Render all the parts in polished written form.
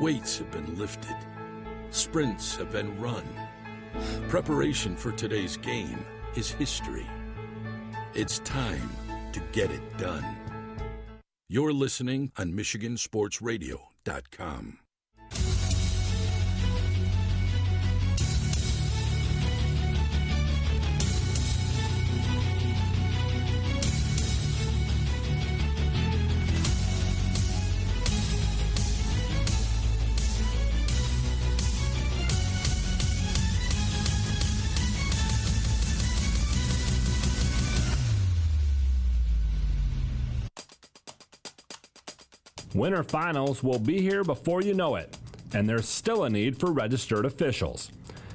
Weights have been lifted. Sprints have been run. Preparation for today's game is history. It's time to get it done. You're listening on MichiganSportsRadio.com. Winter finals will be here before you know it, and there's still a need for registered officials.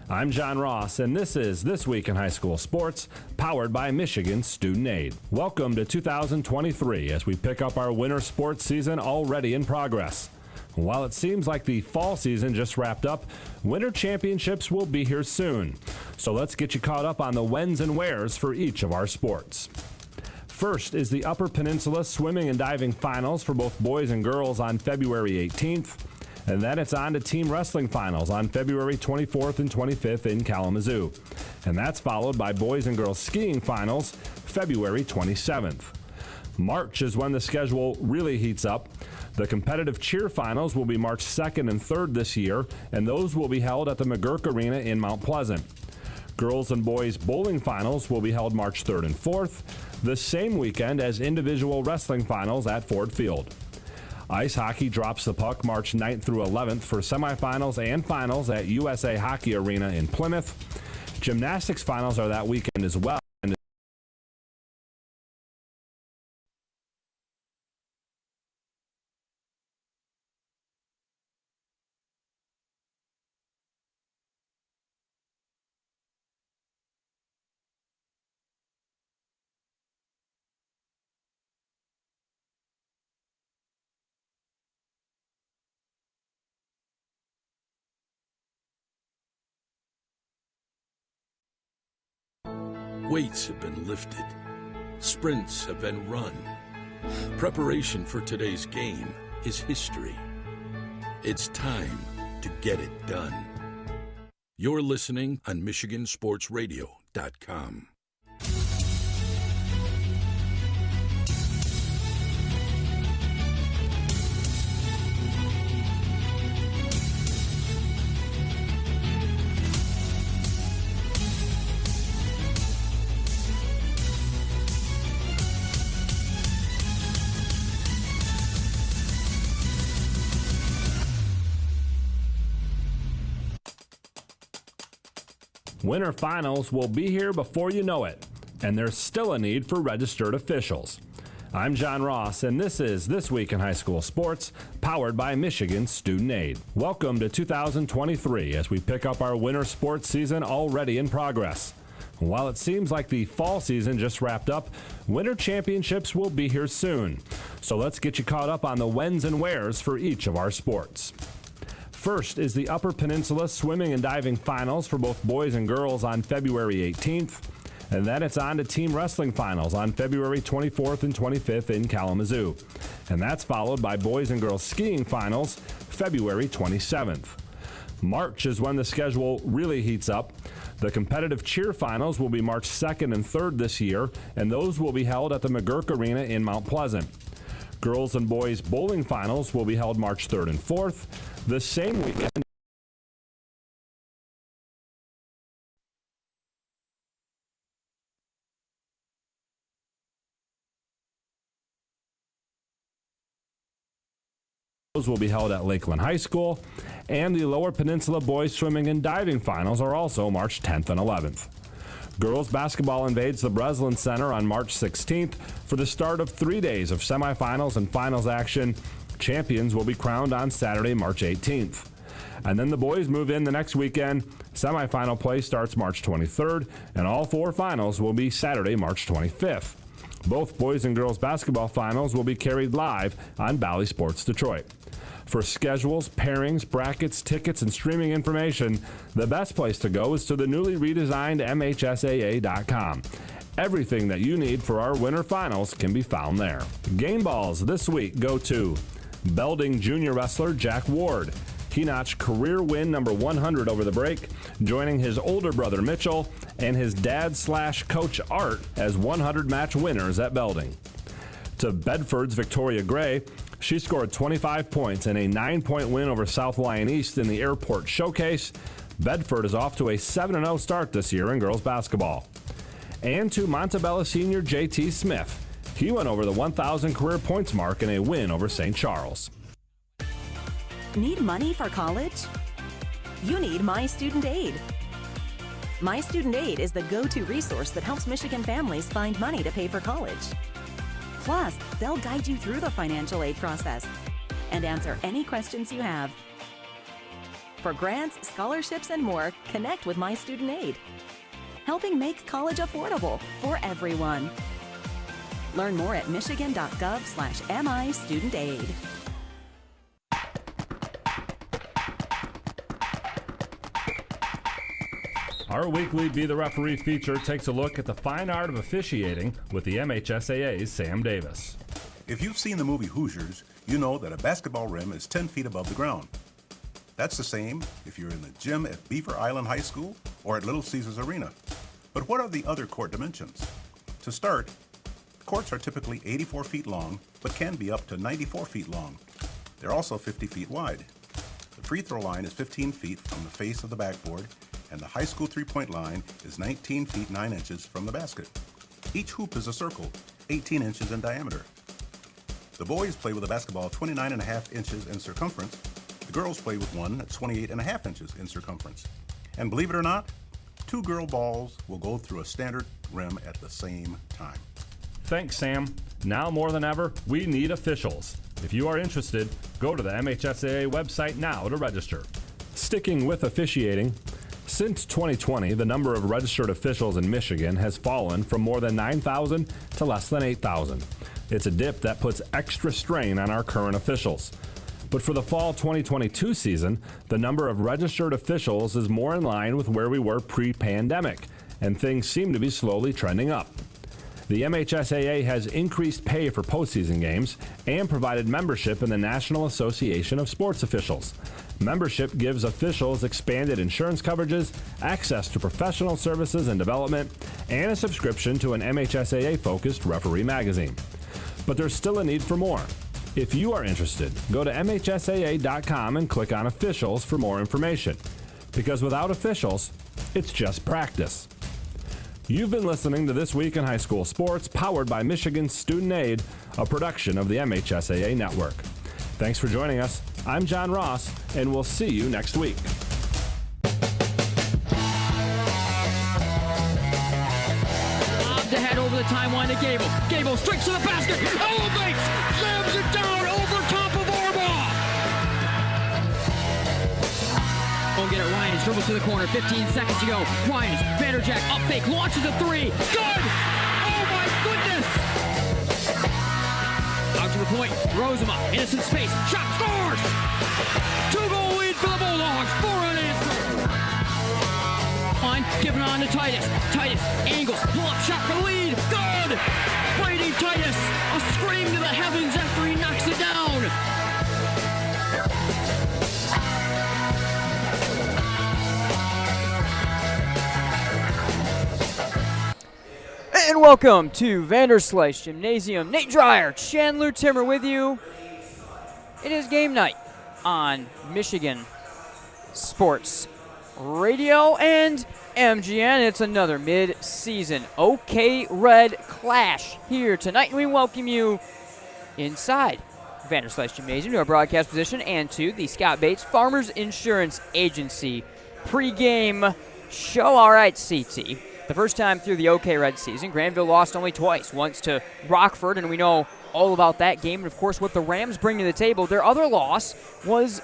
I'm John Ross, and this is This Week in High School Sports, powered by Michigan Student Aid. Welcome to 2023 as we pick up our winter sports season already in progress. While it seems like the fall season just wrapped up, winter championships will be here soon. So let's get you caught up on the whens and wheres for each of our sports. First is the Upper Peninsula Swimming and Diving Finals for both boys and girls on February 18th. And then it's on to Team Wrestling Finals on February 24th and 25th in Kalamazoo. And that's followed by Boys and Girls Skiing Finals February 27th. March is when the schedule really heats up. The competitive cheer finals will be March 2nd and 3rd this year, and those will be held at the McGurk Arena in Mount Pleasant. Girls and boys bowling finals will be held March 3rd and 4th, the same weekend as individual wrestling finals at Ford Field. Ice hockey drops the puck March 9th through 11th for semifinals and finals at USA Hockey Arena in Plymouth. Gymnastics finals are that weekend as well. Weights have been lifted. Sprints have been run. Preparation for today's game is history. It's time to get it done. You're listening on MichiganSportsRadio.com. Winter finals will be here before you know it, and there's still a need for registered officials. I'm John Ross, and this is This Week in High School Sports, powered by Michigan Student Aid. Welcome to 2023 as we pick up our winter sports season already in progress. While it seems like the fall season just wrapped up, winter championships will be here soon. So let's get you caught up on the whens and wheres for each of our sports. First is the Upper Peninsula Swimming and Diving Finals for both boys and girls on February 18th. And then it's on to Team Wrestling Finals on February 24th and 25th in Kalamazoo. And that's followed by Boys and Girls Skiing Finals February 27th. March is when the schedule really heats up. The competitive cheer finals will be March 2nd and 3rd this year, and those will be held at the McGurk Arena in Mount Pleasant. Girls and boys bowling finals will be held March 3rd and 4th, the same weekend. Those will be held at Lakeland High School, and the Lower Peninsula Boys Swimming and Diving Finals are also March 10th and 11th. Girls basketball invades the Breslin Center on March 16th for the start of 3 days of semifinals and finals action. Champions will be crowned on Saturday, March 18th. And then the boys move in the next weekend. Semifinal play starts March 23rd, and all four finals will be Saturday, March 25th. Both boys and girls basketball finals will be carried live on Bally Sports Detroit. For schedules, pairings, brackets, tickets, and streaming information, the best place to go is to the newly redesigned MHSAA.com. Everything that you need for our winter finals can be found there. Game balls this week go to Belding Junior wrestler Jack Ward, He notched career win number 100 over the break, joining his older brother Mitchell and his dad/coach Art as 100-match winners at Belding. To Bedford's Victoria Gray, she scored 25 points in a 9-point win over South Lyon East in the Airport Showcase. Bedford is off to a 7-0 start this year in girls basketball. And to Montebello senior J.T. Smith, he went over the 1,000 career points mark in a win over St. Charles. Need money for college? You need My Student Aid. My Student Aid is the go-to resource that helps Michigan families find money to pay for college. Plus, they'll guide you through the financial aid process and answer any questions you have. For grants, scholarships, and more, connect with My Student Aid, helping make college affordable for everyone. Learn more at michigan.gov/MIStudentAid. Our weekly Be the Referee feature takes a look at the fine art of officiating with the MHSAA's Sam Davis. If you've seen the movie Hoosiers, you know that a basketball rim is 10 feet above the ground. That's the same if you're in the gym at Beaver Island High School or at Little Caesars Arena. But what are the other court dimensions? To start, courts are typically 84 feet long, but can be up to 94 feet long. They're also 50 feet wide. The free throw line is 15 feet from the face of the backboard, and the high school three-point line is 19 feet 9 inches from the basket. Each hoop is a circle, 18 inches in diameter. The boys play with a basketball 29.5 inches in circumference. The girls play with one at 28.5 inches in circumference. And believe it or not, 2 girl balls will go through a standard rim at the same time. Thanks, Sam. Now more than ever, we need officials. If you are interested, go to the MHSAA website now to register. Sticking with officiating, since 2020, the number of registered officials in Michigan has fallen from more than 9,000 to less than 8,000. It's a dip that puts extra strain on our current officials. But for the fall 2022 season, the number of registered officials is more in line with where we were pre-pandemic, and things seem to be slowly trending up. The MHSAA has increased pay for postseason games and provided membership in the National Association of Sports Officials. Membership gives officials expanded insurance coverages, access to professional services and development, and a subscription to an MHSAA-focused referee magazine. But there's still a need for more. If you are interested, go to MHSAA.com and click on Officials for more information. Because without officials, it's just practice. You've been listening to This Week in High School Sports, powered by Michigan Student Aid, a production of the MHSAA Network. Thanks for joining us. I'm John Ross, and we'll see you next week. To head over the timeline to Gable. Gable strikes to the basket, elevates, slams it down over top of Orbaugh. Won't get it. Ryan is dribbles to the corner. 15 seconds to go. Ryan, Vanderjack up fake, launches a three. Good! Oh my goodness! Out to the point. Rozema, innocent space. Shot scores! 2-goal lead for the Bulldogs. 4 innings. Line given on to Titus. Titus angles, pull up shot for the lead. Good! Brady Titus, a scream to the heavens after he knocks it down. And welcome to Vanderslice Gymnasium. Nate Dreyer, Chandler Timmer with you. It is game night on Michigan Sports Radio and MGN. It's another mid-season OK Red clash here tonight, and we welcome you inside Vanderslice Gymnasium to our broadcast position and to the Scott Bates Farmers Insurance Agency pregame show. All right, CT. The first time through the OK Red season, Grandville lost only twice, once to Rockford, and we know all about that game, and of course what the Rams bring to the table. Their other loss was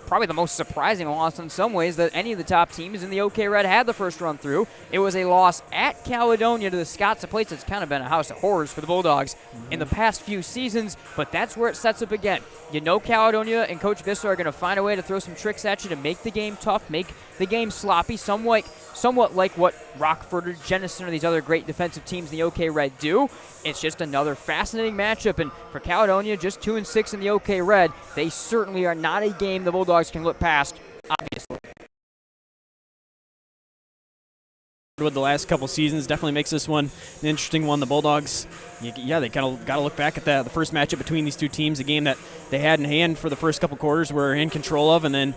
probably the most surprising loss in some ways that any of the top teams in the OK Red had the first run through. It was a loss at Caledonia to the Scots, a place that's kind of been a house of horrors for the Bulldogs in the past few seasons, but that's where it sets up again. You know Caledonia and Coach Visser are going to find a way to throw some tricks at you to make the game tough, make the game sloppy, somewhat like what Rockford or Jenison or these other great defensive teams in the OK Red do. It's just another fascinating matchup matchup. And for Caledonia, just 2-6 in the OK Red, they certainly are not a game the Bulldogs can look past, obviously. With the last couple seasons, definitely makes this one an interesting one. The Bulldogs, they kind of got to look back at the first matchup between these two teams, a game that they had in hand for the first couple quarters, were in control of, and then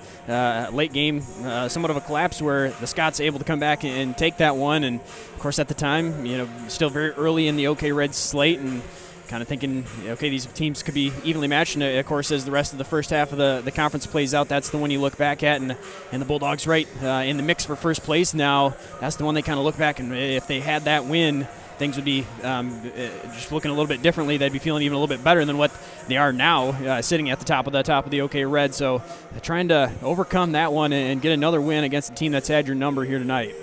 late game, somewhat of a collapse where the Scots able to come back and take that one. And of course, at the time, still very early in the OK Red slate, and kind of thinking, okay, these teams could be evenly matched. And of course, as the rest of the first half of the conference plays out, that's the one you look back at. And the Bulldogs right in the mix for first place now. That's the one they kind of look back, and if they had that win, things would be just looking a little bit differently. They'd be feeling even a little bit better than what they are now, sitting at the top of the OK Red. So trying to overcome that one and get another win against a team that's had your number here tonight.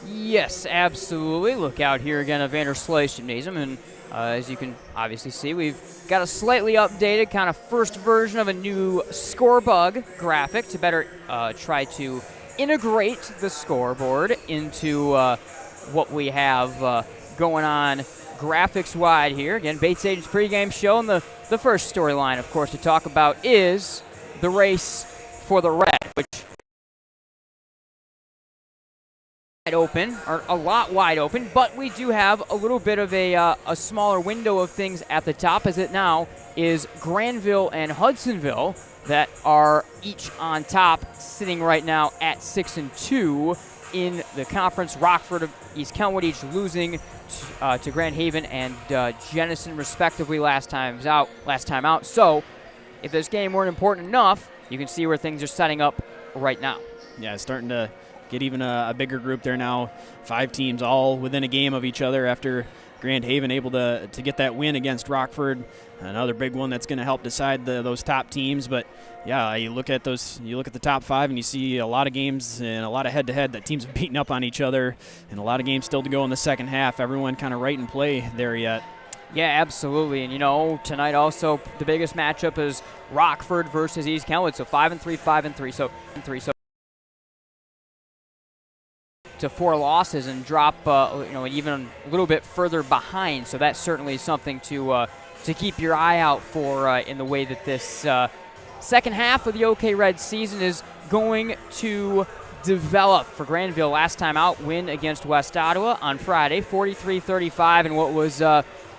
Yes, absolutely. Look out here again at Vanderslice Gymnasium, and as you can obviously see, we've got a slightly updated kind of first version of a new scorebug graphic to better try to integrate the scoreboard into what we have going on graphics-wide here. Again, Bates Agents pregame show, and the first storyline, of course, to talk about is the race for the red, which wide open, or a lot wide open, but we do have a little bit of a smaller window of things at the top, as it now is Grandville and Hudsonville that are each on top, sitting right now at 6-2 in the conference. Rockford of East Kentwood each losing to Grand Haven and Jenison respectively last time out. So if this game weren't important enough, you can see where things are setting up right now. Yeah, it's starting to get even a bigger group there now. 5 teams all within a game of each other after Grand Haven able to get that win against Rockford. Another big one that's going to help decide those top teams. But yeah, you look at the top 5 and you see a lot of games and a lot of head-to-head that teams have beaten up on each other, and a lot of games still to go in the second half. Everyone kind of right in play there yet. Yeah, absolutely. And tonight also the biggest matchup is Rockford versus East Kentwood. So 5-3, 5-3. So to 4 losses and drop even a little bit further behind. So that's certainly something to keep your eye out for in the way that this second half of the OK Red season is going to develop. For Grandville, last time out, win against West Ottawa on Friday, 43-35, and what was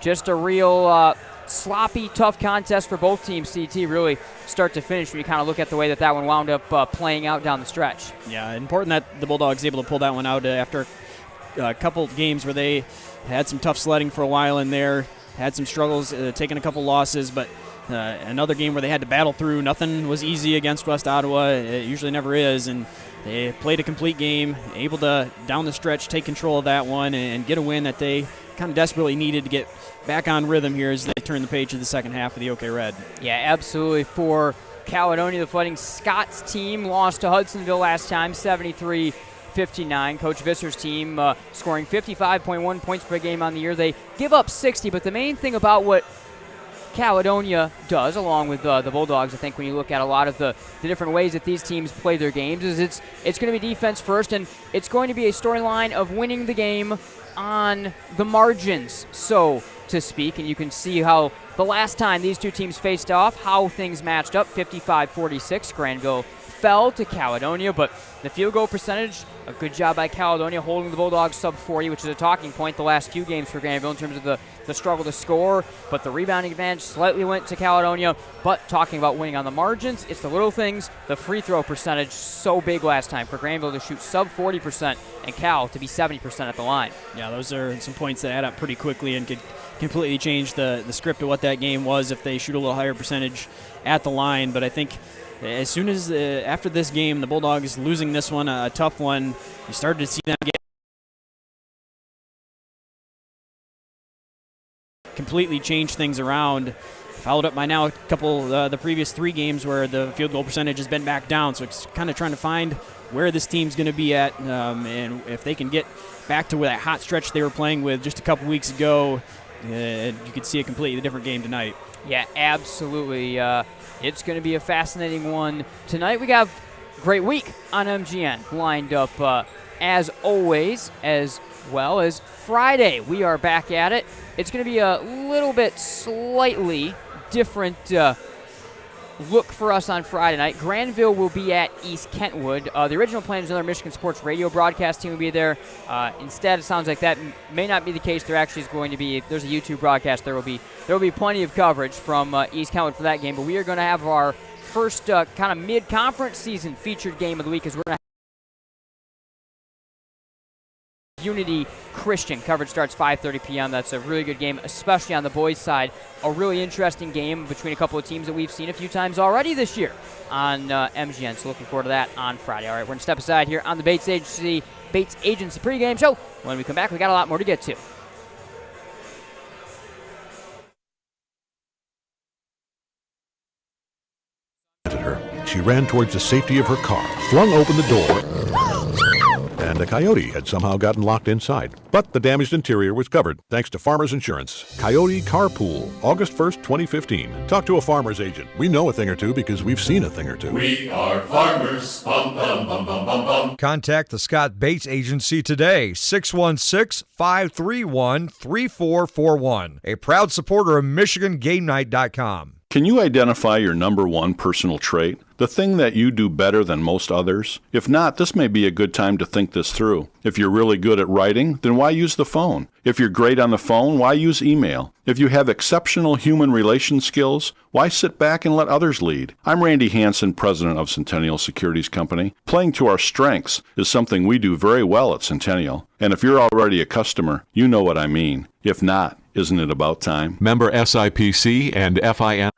just a real sloppy, tough contest for both teams, CT, really start to finish when you kind of look at the way that one wound up playing out down the stretch. Yeah, important that the Bulldogs able to pull that one out after a couple games where they had some tough sledding for a while in there, had some struggles, taking a couple losses, but another game where they had to battle through. Nothing was easy against West Ottawa. It usually never is, and they played a complete game, able to, down the stretch, take control of that one and get a win that they kind of desperately needed to get back on rhythm here as they turn the page to the second half of the OK Red. Yeah, absolutely. For Caledonia, the Fighting Scots team lost to Hudsonville last time, 73-59. Coach Visser's team scoring 55.1 points per game on the year. They give up 60, but the main thing about what Caledonia does, along with the Bulldogs, I think when you look at a lot of the different ways that these teams play their games, is it's going to be defense first, and it's going to be a storyline of winning the game on the margins, so to speak. And you can see how the last time these two teams faced off, how things matched up. 55-46, Grandville fell to Caledonia, but the field goal percentage, a good job by Caledonia holding the Bulldogs sub 40, which is a talking point the last few games for Grandville in terms of the struggle to score, but the rebounding advantage slightly went to Caledonia. But talking about winning on the margins, it's the little things. The free throw percentage so big last time for Grandville to shoot sub 40% and Cal to be 70% at the line. Yeah, those are some points that add up pretty quickly and could completely change the script of what that game was if they shoot a little higher percentage at the line. But I think as soon as after this game, the Bulldogs losing this one, a tough one, you started to see them get completely change things around. Followed up by now a couple the previous 3 games where the field goal percentage has been back down. So it's kind of trying to find where this team's going to be at, and if they can get back to that hot stretch they were playing with just a couple weeks ago, you could see a completely different game tonight. Yeah, absolutely. It's going to be a fascinating one tonight. We have a great week on MGN lined up as always, as well as Friday. We are back at it. It's going to be a little bit slightly different look for us on Friday night. Grandville will be at East Kentwood. The original plan is another Michigan Sports Radio broadcast team will be there. Instead, it sounds like that may not be the case. There actually is going to be, there's a YouTube broadcast. There will be plenty of coverage from East Kentwood for that game. But we are going to have our first kind of mid-conference season featured game of the week, as we're going to Unity Christian. Coverage starts 5:30 p.m. That's a really good game, especially on the boys' side. A really interesting game between a couple of teams that we've seen a few times already this year on MGN. So looking forward to that on Friday. All right, we're going to step aside here on the Bates Agency pregame show. When we come back, we got a lot more to get to. She ran towards the safety of her car, flung open the door, and a coyote had somehow gotten locked inside. But the damaged interior was covered thanks to Farmers Insurance. Coyote Carpool, August 1st, 2015. Talk to a farmer's agent. We know a thing or two because we've seen a thing or two. We are farmers. Bum, bum, bum, bum, bum, bum. Contact the Scott Bates Agency today, 616-531-3441. A proud supporter of MichiganGameNight.com. Can you identify your number one personal trait? The thing that you do better than most others? If not, this may be a good time to think this through. If you're really good at writing, then why use the phone? If you're great on the phone, why use email? If you have exceptional human relation skills, why sit back and let others lead? I'm Randy Hansen, president of Centennial Securities Company. Playing to our strengths is something we do very well at Centennial. And if you're already a customer, you know what I mean. If not, isn't it about time? Member SIPC and FIN.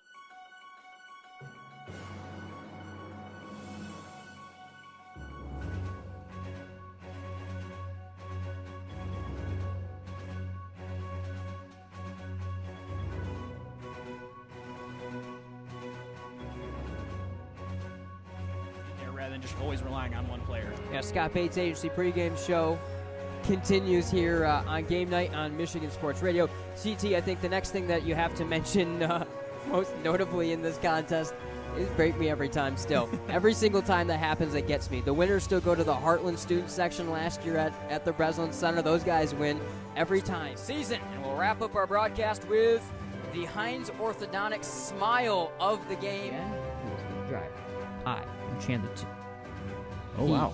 Rather than just always relying on one player. Yeah, Scott Bates Agency pregame show continues here on game night on Michigan Sports Radio. CT, I think the next thing that you have to mention most notably in this contest is break me every time still. Every single time that happens, it gets me. The winners still go to the Heartland student section last year at the Breslin Center. Those guys win every time. Season. And we'll wrap up our broadcast with the Heinz Orthodontics smile of the game. Driver. Hi, I'm Chandler. Oh, wow.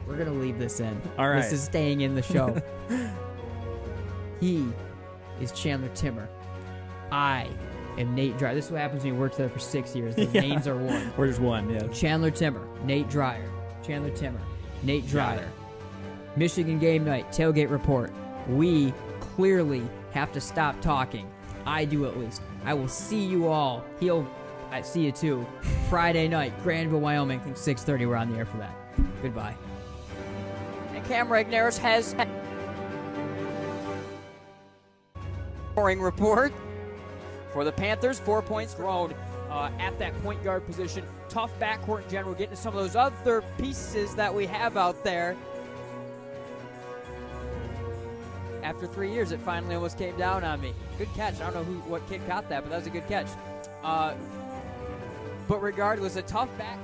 We're going to leave this in. All right. This is staying in the show. He is Chandler Timmer. I am Nate Dreyer. This is what happens when you work together for 6 years. The names are one. We're just one, yeah. Chandler Timmer, Nate Dreyer. Chandler Timmer, Nate Dreyer. Michigan Game Night, Tailgate Report. We clearly have to stop talking. I do at least. I will see you all. I see you too. Friday night, Grandville, Wyoming. I think 6:30. We're on the air for that. Goodbye. And Cam Regnerus has scoring report for the Panthers. 4 points thrown at that point guard position. Tough backcourt in general. Getting to some of those other pieces that we have out there. After 3 years, it finally almost came down on me. Good catch. I don't know what kid caught that, but that was a good catch. But regardless, a tough back.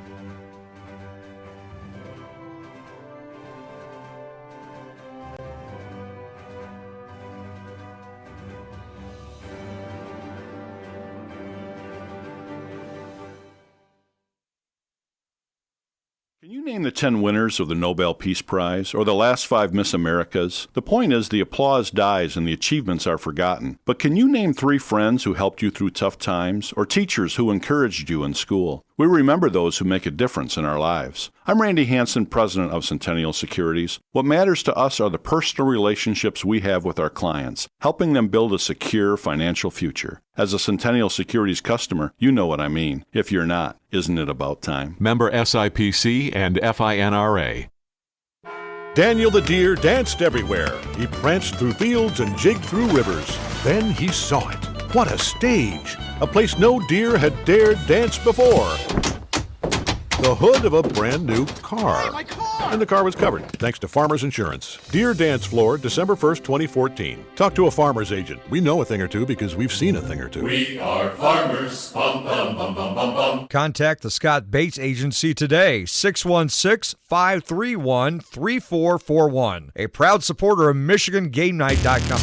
Can you name the 10 winners of the Nobel Peace Prize or the last 5 Miss Americas? The point is the applause dies and the achievements are forgotten. But can you name 3 friends who helped you through tough times or teachers who encouraged you in school? We remember those who make a difference in our lives. I'm Randy Hansen, president of Centennial Securities. What matters to us are the personal relationships we have with our clients, helping them build a secure financial future. As a Centennial Securities customer, you know what I mean. If you're not, isn't it about time? Member SIPC and FINRA. Daniel the deer danced everywhere. He pranced through fields and jigged through rivers. Then he saw it. What a stage! A place no deer had dared dance before. The hood of a brand new car. Hey, my car! And the car was covered, thanks to Farmers Insurance. Dear Dance Floor, December 1st, 2014. Talk to a farmer's agent. We know a thing or two because we've seen a thing or two. We are farmers. Bum, bum, bum, bum, bum, bum. Contact the Scott Bates Agency today, 616-531-3441. A proud supporter of MichiganGameNight.com.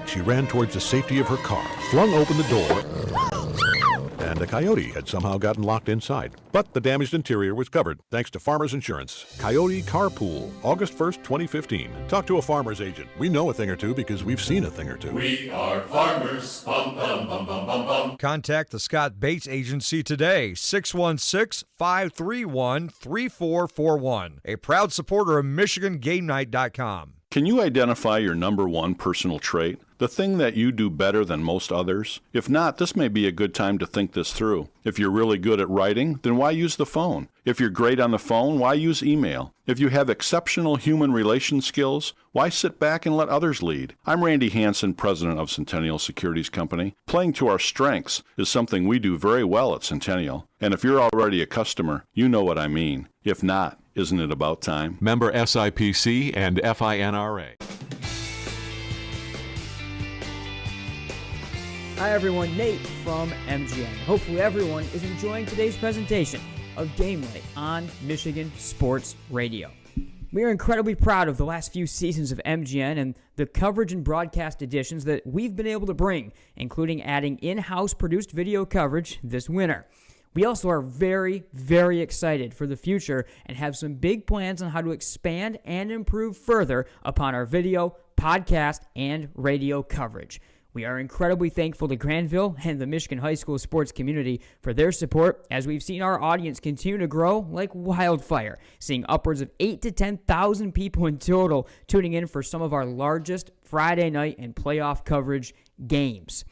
She ran towards the safety of her car, flung open the door, and a coyote had somehow gotten locked inside. But the damaged interior was covered, thanks to Farmers Insurance. Coyote Carpool, August 1st, 2015. Talk to a farmer's agent. We know a thing or two because we've seen a thing or two. We are farmers. Bum, bum, bum, bum, bum, bum. Contact the Scott Bates Agency today, 616-531-3441. A proud supporter of MichiganGameNight.com. Can you identify your number one personal trait? The thing that you do better than most others? If not, this may be a good time to think this through. If you're really good at writing, then why use the phone? If you're great on the phone, why use email? If you have exceptional human relation skills, why sit back and let others lead? I'm Randy Hansen, president of Centennial Securities Company. Playing to our strengths is something we do very well at Centennial. And if you're already a customer, you know what I mean. If not, isn't it about time? Member SIPC and FINRA. Hi everyone, Nate from MGN. Hopefully everyone is enjoying today's presentation of Game Night on Michigan Sports Radio. We are incredibly proud of the last few seasons of MGN and the coverage and broadcast editions that we've been able to bring, including adding in-house produced video coverage this winter. We also are very, very excited for the future and have some big plans on how to expand and improve further upon our video, podcast, and radio coverage. We are incredibly thankful to Grandville and the Michigan high school sports community for their support as we've seen our audience continue to grow like wildfire, seeing upwards of 8,000 to 10,000 people in total tuning in for some of our largest Friday night and playoff coverage games.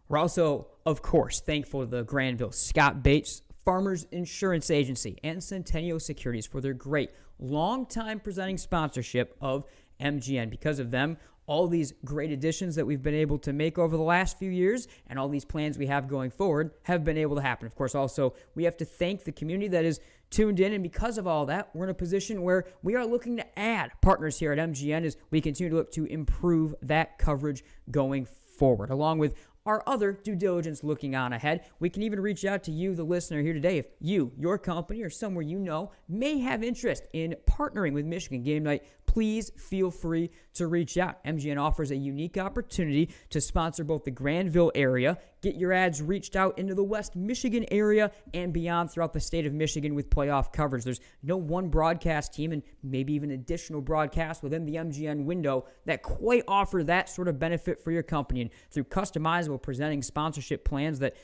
We're also, of course, thankful to the Grandville Scott Bates Farmers Insurance Agency and Centennial Securities for their great long-time presenting sponsorship of MGN. Because of them, all these great additions that we've been able to make over the last few years and all these plans we have going forward have been able to happen. Of course, also, we have to thank the community that is tuned in, and because of all that, we're in a position where we are looking to add partners here at MGN as we continue to look to improve that coverage going forward. Along with our other due diligence looking on ahead, we can even reach out to you, the listener here today, if you, your company, or somewhere you know may have interest in partnering with Michigan Game Night. Please feel free to reach out. MGN offers a unique opportunity to sponsor both the Grandville area, get your ads reached out into the West Michigan area and beyond throughout the state of Michigan with playoff coverage. There's no one broadcast team and maybe even additional broadcasts within the MGN window that quite offer that sort of benefit for your company. And through customizable presenting sponsorship plans that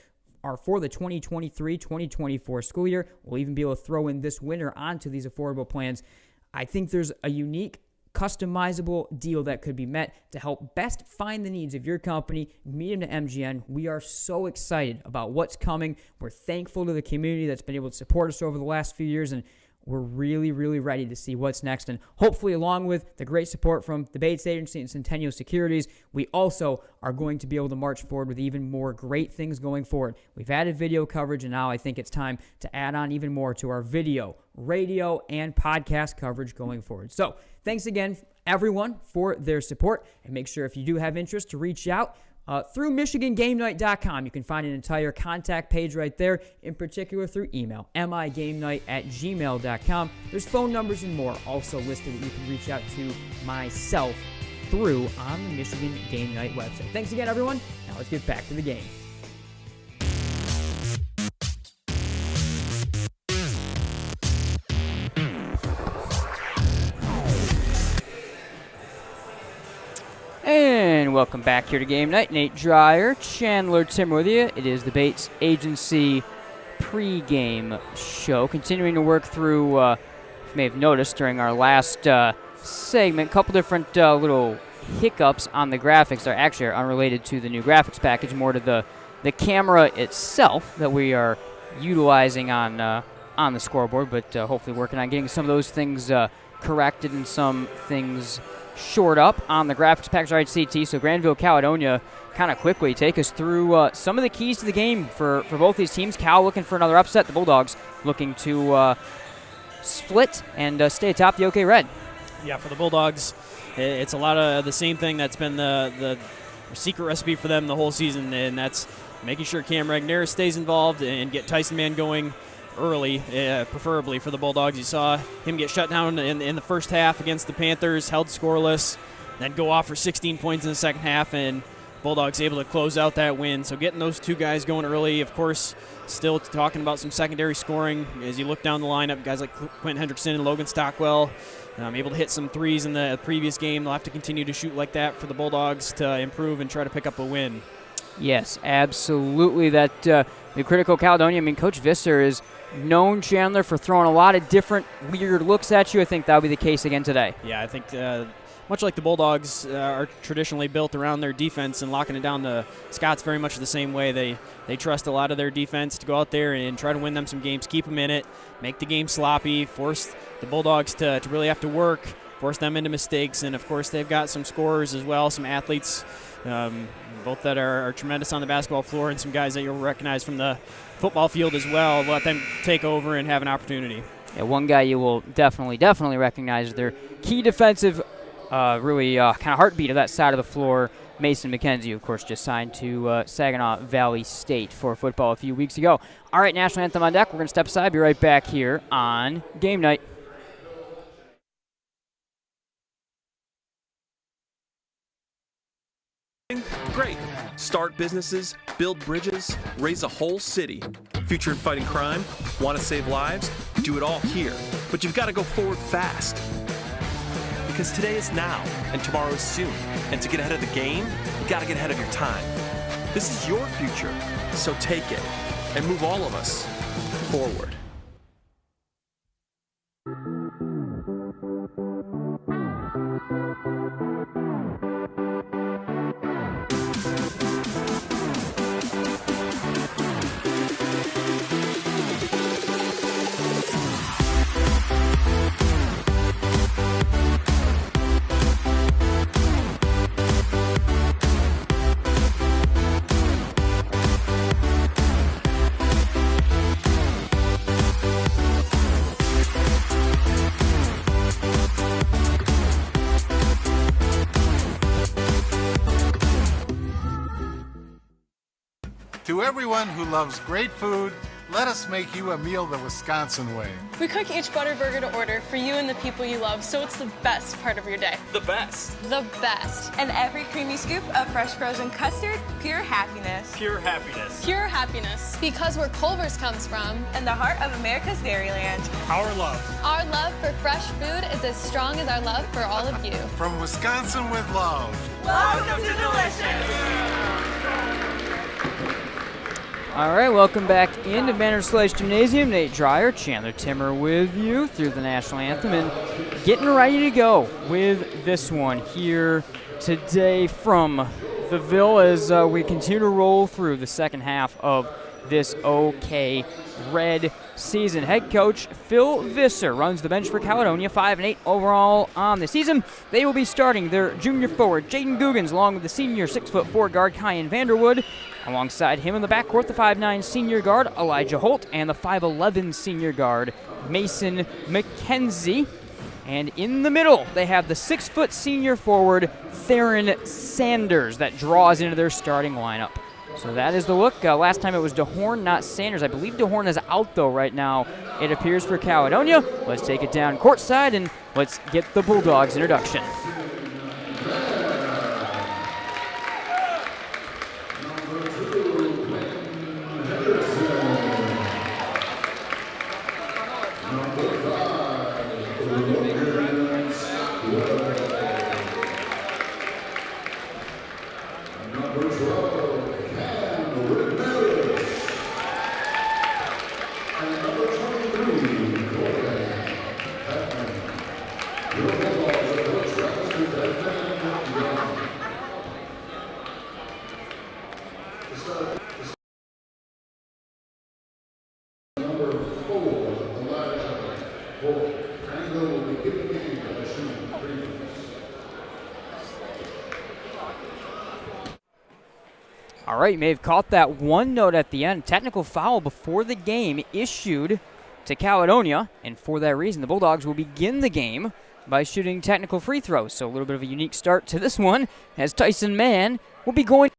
are for the 2023-2024 school year, we'll even be able to throw in this winter onto these affordable plans. I think there's a unique, customizable deal that could be met to help best find the needs of your company, meet them to MGN. We are so excited about what's coming. We're thankful to the community that's been able to support us over the last few years, and we're really, really ready to see what's next. And hopefully, along with the great support from the Bates Agency and Centennial Securities, we also are going to be able to march forward with even more great things going forward. We've added video coverage, and now I think it's time to add on even more to our video, radio, and podcast coverage going forward. So thanks again, everyone, for their support. And make sure if you do have interest to reach out through MichiganGameNight.com. You can find an entire contact page right there, in particular through email, migamenenight@gmail.com. There's phone numbers and more also listed that you can reach out to myself through on the Michigan Game Night website. Thanks again, everyone. Now let's get back to the game. And welcome back here to Game Night. Nate Dreyer, Chandler Timmer with you. It is the Bates Agency pregame show. Continuing to work through, you may have noticed during our last segment, a couple different little hiccups on the graphics that actually are unrelated to the new graphics package, more to the camera itself that we are utilizing on the scoreboard, but hopefully working on getting some of those things corrected and some things shored up on the graphics package right CT. So Grandville, Caledonia, kind of quickly take us through some of the keys to the game for both these teams. Cal looking for another upset. The Bulldogs looking to split and stay atop the OK Red. Yeah, for the Bulldogs, it's a lot of the same thing that's been the secret recipe for them the whole season, and that's making sure Cam Regner stays involved and get Tyson Mann going early, preferably for the Bulldogs. You saw him get shut down in the first half against the Panthers, held scoreless, then go off for 16 points in the second half, and Bulldogs able to close out that win. So getting those two guys going early, of course, still talking about some secondary scoring. As you look down the lineup, guys like Quentin Hendrickson and Logan Stockwell able to hit some threes in the previous game. They'll have to continue to shoot like that for the Bulldogs to improve and try to pick up a win. Yes, absolutely. That the critical Caledonia. I mean, Coach Visser is known, Chandler, for throwing a lot of different weird looks at you. I think that'll be the case again today. Yeah, I think much like the Bulldogs are traditionally built around their defense and locking it down, the Scots very much the same way. They trust a lot of their defense to go out there and try to win them some games, keep them in it, make the game sloppy, force the Bulldogs to really have to work, force them into mistakes, and of course they've got some scorers as well, some athletes, both that are tremendous on the basketball floor and some guys that you'll recognize from the football field as well. Let them take over and have an opportunity. Yeah, one guy you will definitely recognize their key defensive kind of heartbeat of that side of the floor. Mason McKenzie, of course, just signed to Saginaw Valley State for football a few weeks ago. All right, National Anthem on deck. We're going to step aside. Be right back here on Game Night. Great. Start businesses, build bridges, raise a whole city. Future in fighting crime, want to save lives? Do it all here. But you've got to go forward fast. Because today is now, and tomorrow is soon. And to get ahead of the game, you got to get ahead of your time. This is your future, so take it and move all of us forward. To everyone who loves great food, let us make you a meal the Wisconsin way. We cook each Butterburger to order for you and the people you love, so it's the best part of your day. The best. The best. And every creamy scoop of fresh frozen custard, pure happiness. Pure happiness. Pure happiness. Because where Culver's comes from. And the heart of America's Dairyland. Our love. Our love for fresh food is as strong as our love for all of you. From Wisconsin with love. Welcome to Delicious. All right, welcome back into Vanderslice Gymnasium. Nate Dreyer, Chandler Timmer with you through the National Anthem and getting ready to go with this one here today from the Ville as we continue to roll through the second half of this OK Red season. Head coach Phil Visser runs the bench for Caledonia, 5-8 overall on the season. They will be starting their junior forward, Jaden Googans, along with the senior 6'4" guard, Kyan Vanderwood. Alongside him in the backcourt, the 5'9" senior guard, Elijah Holt, and the 5'11" senior guard, Mason McKenzie. And in the middle, they have the 6' senior forward, Theron Sanders, that draws into their starting lineup. So that is the look. Last time it was DeHorn, not Sanders. I believe DeHorn is out, though, right now. It appears for Caledonia. Let's take it down courtside, and let's get the Bulldogs introduction. All right, you may have caught that one note at the end. Technical foul before the game issued to Caledonia, and for that reason, the Bulldogs will begin the game by shooting technical free throws. So a little bit of a unique start to this one, as Tyson Mann will be going.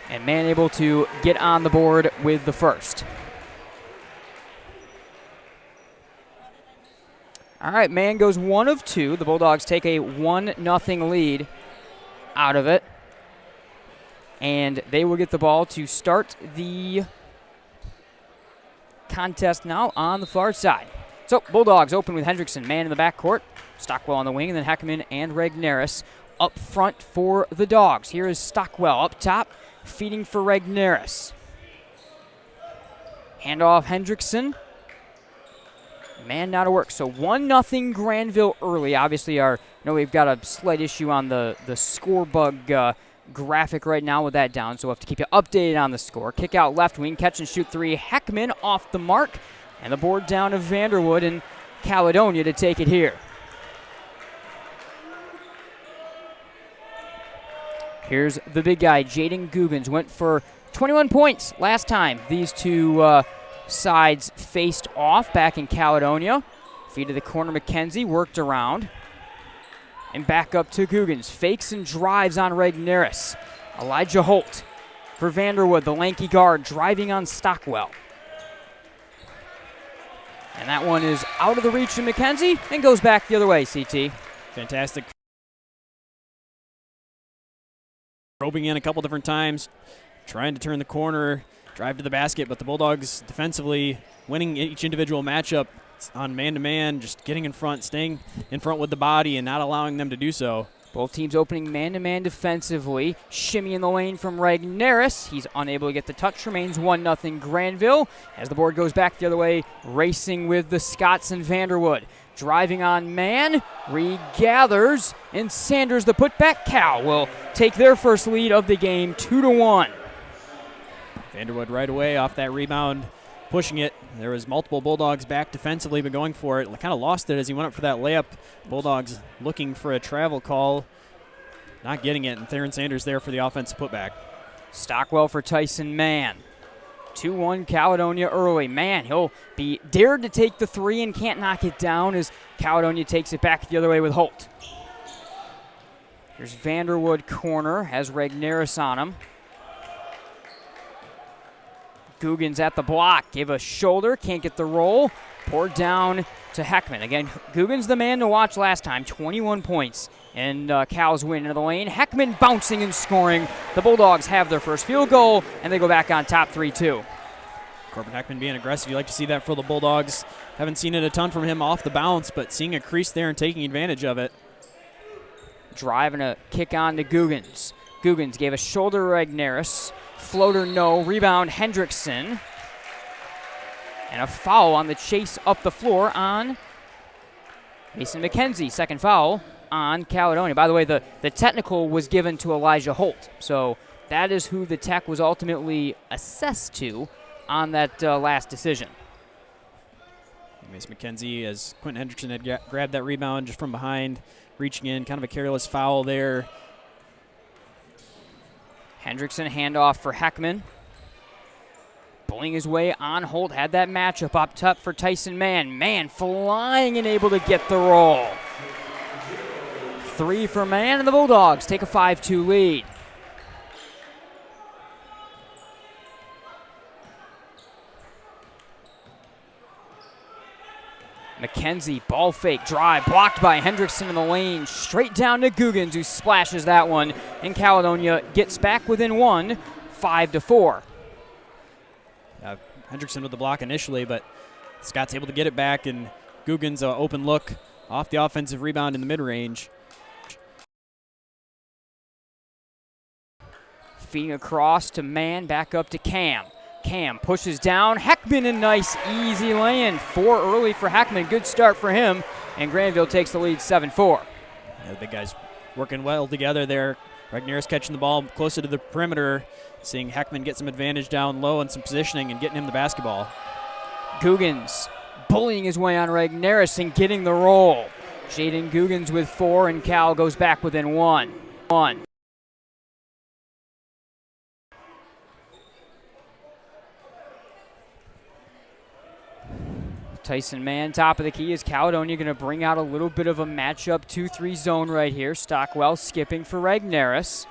And Mann able to get on the board with the first. All right, Mann goes 1 of 2. The Bulldogs take a 1-0 lead out of it. And they will get the ball to start the contest now on the far side. So Bulldogs open with Hendrickson, Mann in the backcourt, Stockwell on the wing, and then Heckman and Regneris up front for the Dogs. Here is Stockwell up top, feeding for Regneris. Handoff Hendrickson. Man out of work. So 1-0 Grandville early. Obviously, we've got a slight issue on the score bug graphic right now with that down, so we'll have to keep you updated on the score. Kick out left wing, catch and shoot 3. Heckman off the mark, and the board down to Vanderwood and Caledonia to take it here. Here's the big guy, Jaden Guggens, went for 21 points last time these two sides faced off back in Caledonia. Feed to the corner, McKenzie worked around. And back up to Guggens. Fakes and drives on Regneris. Elijah Holt for Vanderwood, the lanky guard, driving on Stockwell. And that one is out of the reach of McKenzie and goes back the other way, CT. Fantastic. Probing in a couple different times, trying to turn the corner, drive to the basket, but the Bulldogs defensively winning each individual matchup on man-to-man, just getting in front, staying in front with the body and not allowing them to do so. Both teams opening man-to-man defensively. Shimmy in the lane from Regneris. He's unable to get the touch. Remains 1-0 Grandville as the board goes back the other way, racing with the Scots and Vanderwood. Driving on Mann, regathers, and Sanders the putback. Cal will take their first lead of the game, 2-1. Vanderwood right away off that rebound, pushing it. There was multiple Bulldogs back defensively, but going for it. Kind of lost it as he went up for that layup. Bulldogs looking for a travel call, not getting it, and Theron Sanders there for the offensive putback. Stockwell for Tyson Mann. 2-1 Caledonia early. Mann, he'll be dared to take the 3 and can't knock it down as Caledonia takes it back the other way with Holt. Here's Vanderwood corner, has Regneris on him. Guggens at the block, gave a shoulder, can't get the roll, poured down to Heckman. Again, Guggens the man to watch last time, 21 points, and Cal's win into the lane. Heckman bouncing and scoring. The Bulldogs have their first field goal, and they go back on top 3-2. Corbin Heckman being aggressive, you like to see that for the Bulldogs. Haven't seen it a ton from him off the bounce, but seeing a crease there and taking advantage of it. Driving a kick on to Guggens. Guggens gave a shoulder to Regneris. Floater no, rebound Hendrickson. And a foul on the chase up the floor on Mason McKenzie. Second foul on Caledonia. By the way, the technical was given to Elijah Holt. So that is who the tech was ultimately assessed to on that last decision. Mason McKenzie, as Quentin Hendrickson had grabbed that rebound just from behind, reaching in, kind of a careless foul there. Hendrickson handoff for Heckman. Pulling his way on Holt. Had that matchup up top for Tyson Mann. Mann flying and able to get the roll. 3 for Mann, and the Bulldogs take a 5-2 lead. McKenzie, ball fake, drive, blocked by Hendrickson in the lane, straight down to Guggens, who splashes that one, and Caledonia gets back within 1, 5-4. Hendrickson with the block initially, but Scott's able to get it back, and Guggens open look off the offensive rebound in the mid-range. Feeding across to Mann, back up to Cam. Cam pushes down. Heckman, a nice, easy lay-in. 4 early for Heckman. Good start for him. And Grandville takes the lead 7-4. Yeah, the big guys working well together there. Regneris catching the ball closer to the perimeter, seeing Heckman get some advantage down low and some positioning and getting him the basketball. Guggens bullying his way on Regneris and getting the roll. Jaden Guggens with 4, and Cal goes back within 1. Tyson Mann, top of the key. Is Caledonia going to bring out a little bit of a matchup 2-3 zone right here? Stockwell skipping for Regnerus.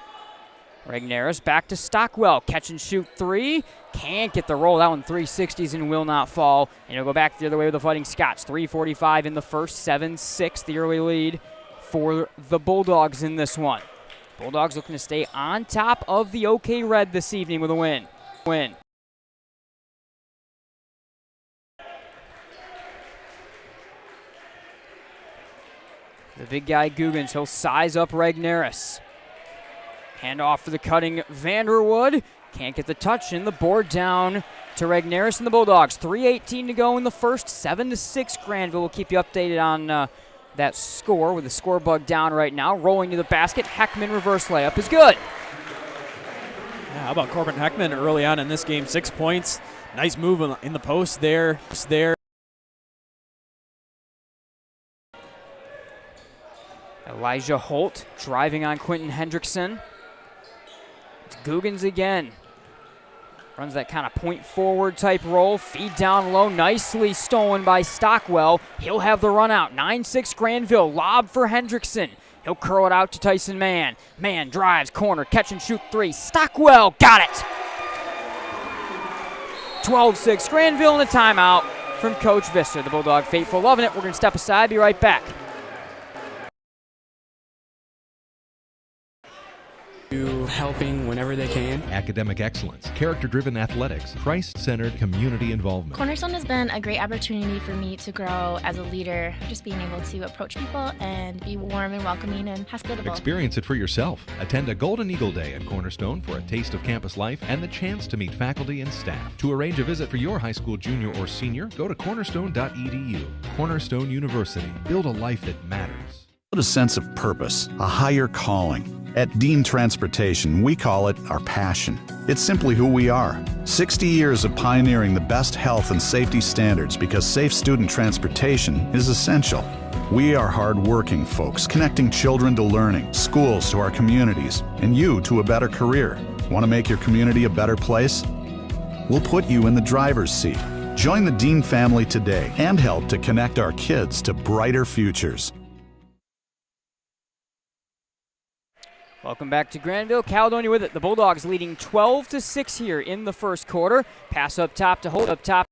Regnerus back to Stockwell. Catch and shoot 3. Can't get the roll. That one 360s and will not fall. And he'll go back the other way with the Fighting Scots. 3:45 in the first, 7-6 the early lead for the Bulldogs in this one. Bulldogs looking to stay on top of the OK Red this evening with a win. The big guy Guggens, he'll size up Regnerus. Hand off for the cutting Vanderwood. Can't get the touch in. The board down to Regnerus and the Bulldogs. 3:18 to go in the first. 7-6 Grandville. We'll keep you updated on that score with the score bug down right now. Rolling to the basket. Heckman reverse layup is good. Yeah, how about Corbin Heckman early on in this game? 6 points. Nice move in the post there. Elijah Holt driving on Quentin Hendrickson. It's Guggens again. Runs that kind of point forward type roll. Feed down low. Nicely stolen by Stockwell. He'll have the run out. 9-6 Grandville. Lob for Hendrickson. He'll curl it out to Tyson Mann. Mann drives corner. Catch and shoot 3. Stockwell got it. 12-6 Grandville and a timeout from Coach Visser. The Bulldog faithful loving it. We're going to step aside. Be right back. Helping whenever they can. Academic excellence, character-driven athletics, Christ-centered community involvement. Cornerstone has been a great opportunity for me to grow as a leader, just being able to approach people and be warm and welcoming and hospitable. Experience it for yourself. Attend a Golden Eagle Day at Cornerstone for a taste of campus life and the chance to meet faculty and staff. To arrange a visit for your high school junior or senior, go to cornerstone.edu. Cornerstone University. Build a life that matters. A sense of purpose, a higher calling. At Dean Transportation, we call it our passion. It's simply who we are. 60 years of pioneering the best health and safety standards because safe student transportation is essential. We are hard-working folks, connecting children to learning, schools to our communities, and you to a better career. Want to make your community a better place? We'll put you in the driver's seat. Join the Dean family today and help to connect our kids to brighter futures. Welcome back to Grandville. Caledonia with it. The Bulldogs leading 12-6 here in the first quarter. Pass up top to Holt up top.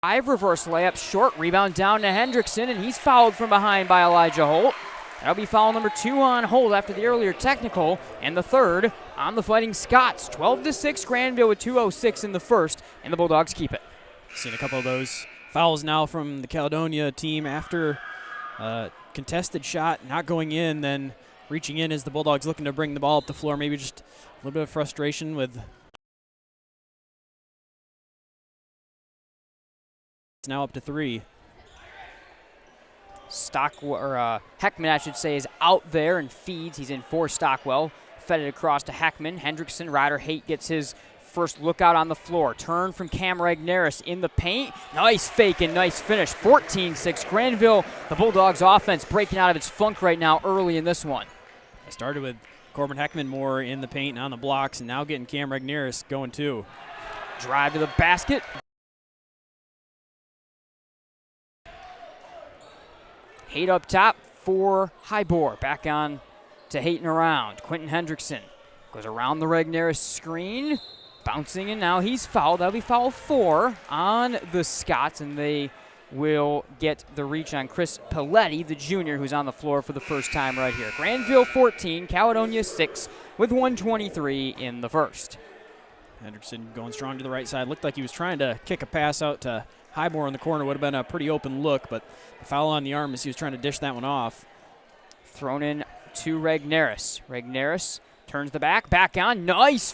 5 reverse layup short. Rebound down to Hendrickson, and he's fouled from behind by Elijah Holt. That'll be foul number 2 on Holt after the earlier technical, and the third on the Fighting Scots. 12-6 Grandville with 2:06 in the first, and the Bulldogs keep it. Seen a couple of those fouls now from the Caledonia team after contested shot not going in, then reaching in as the Bulldogs looking to bring the ball up the floor. Maybe just a little bit of frustration with. It's now up to 3. Heckman, I should say, is out there and feeds. He's in for Stockwell. Fed it across to Heckman. Hendrickson, Ryder Haight gets his first look out on the floor. Turn from Cam Regnerus in the paint. Nice fake and nice finish. 14-6 Grandville. The Bulldogs offense breaking out of its funk right now early in this one. I started with Corbin Heckman more in the paint and on the blocks, and now getting Cam Regnerus going too. Drive to the basket. Haight up top for Highbore. Back on to Haight and around. Quentin Hendrickson goes around the Regnerus screen. Bouncing, and now he's fouled. That'll be foul 4 on the Scots, and they will get the reach on Chris Paletti, the junior, who's on the floor for the first time right here. Grandville 14, Caledonia 6 with 1:23 in the first. Hendrickson going strong to the right side. Looked like he was trying to kick a pass out to Highmore in the corner. Would have been a pretty open look, but the foul on the arm as he was trying to dish that one off. Thrown in to Regnerus. Regnerus turns the back on. Nice.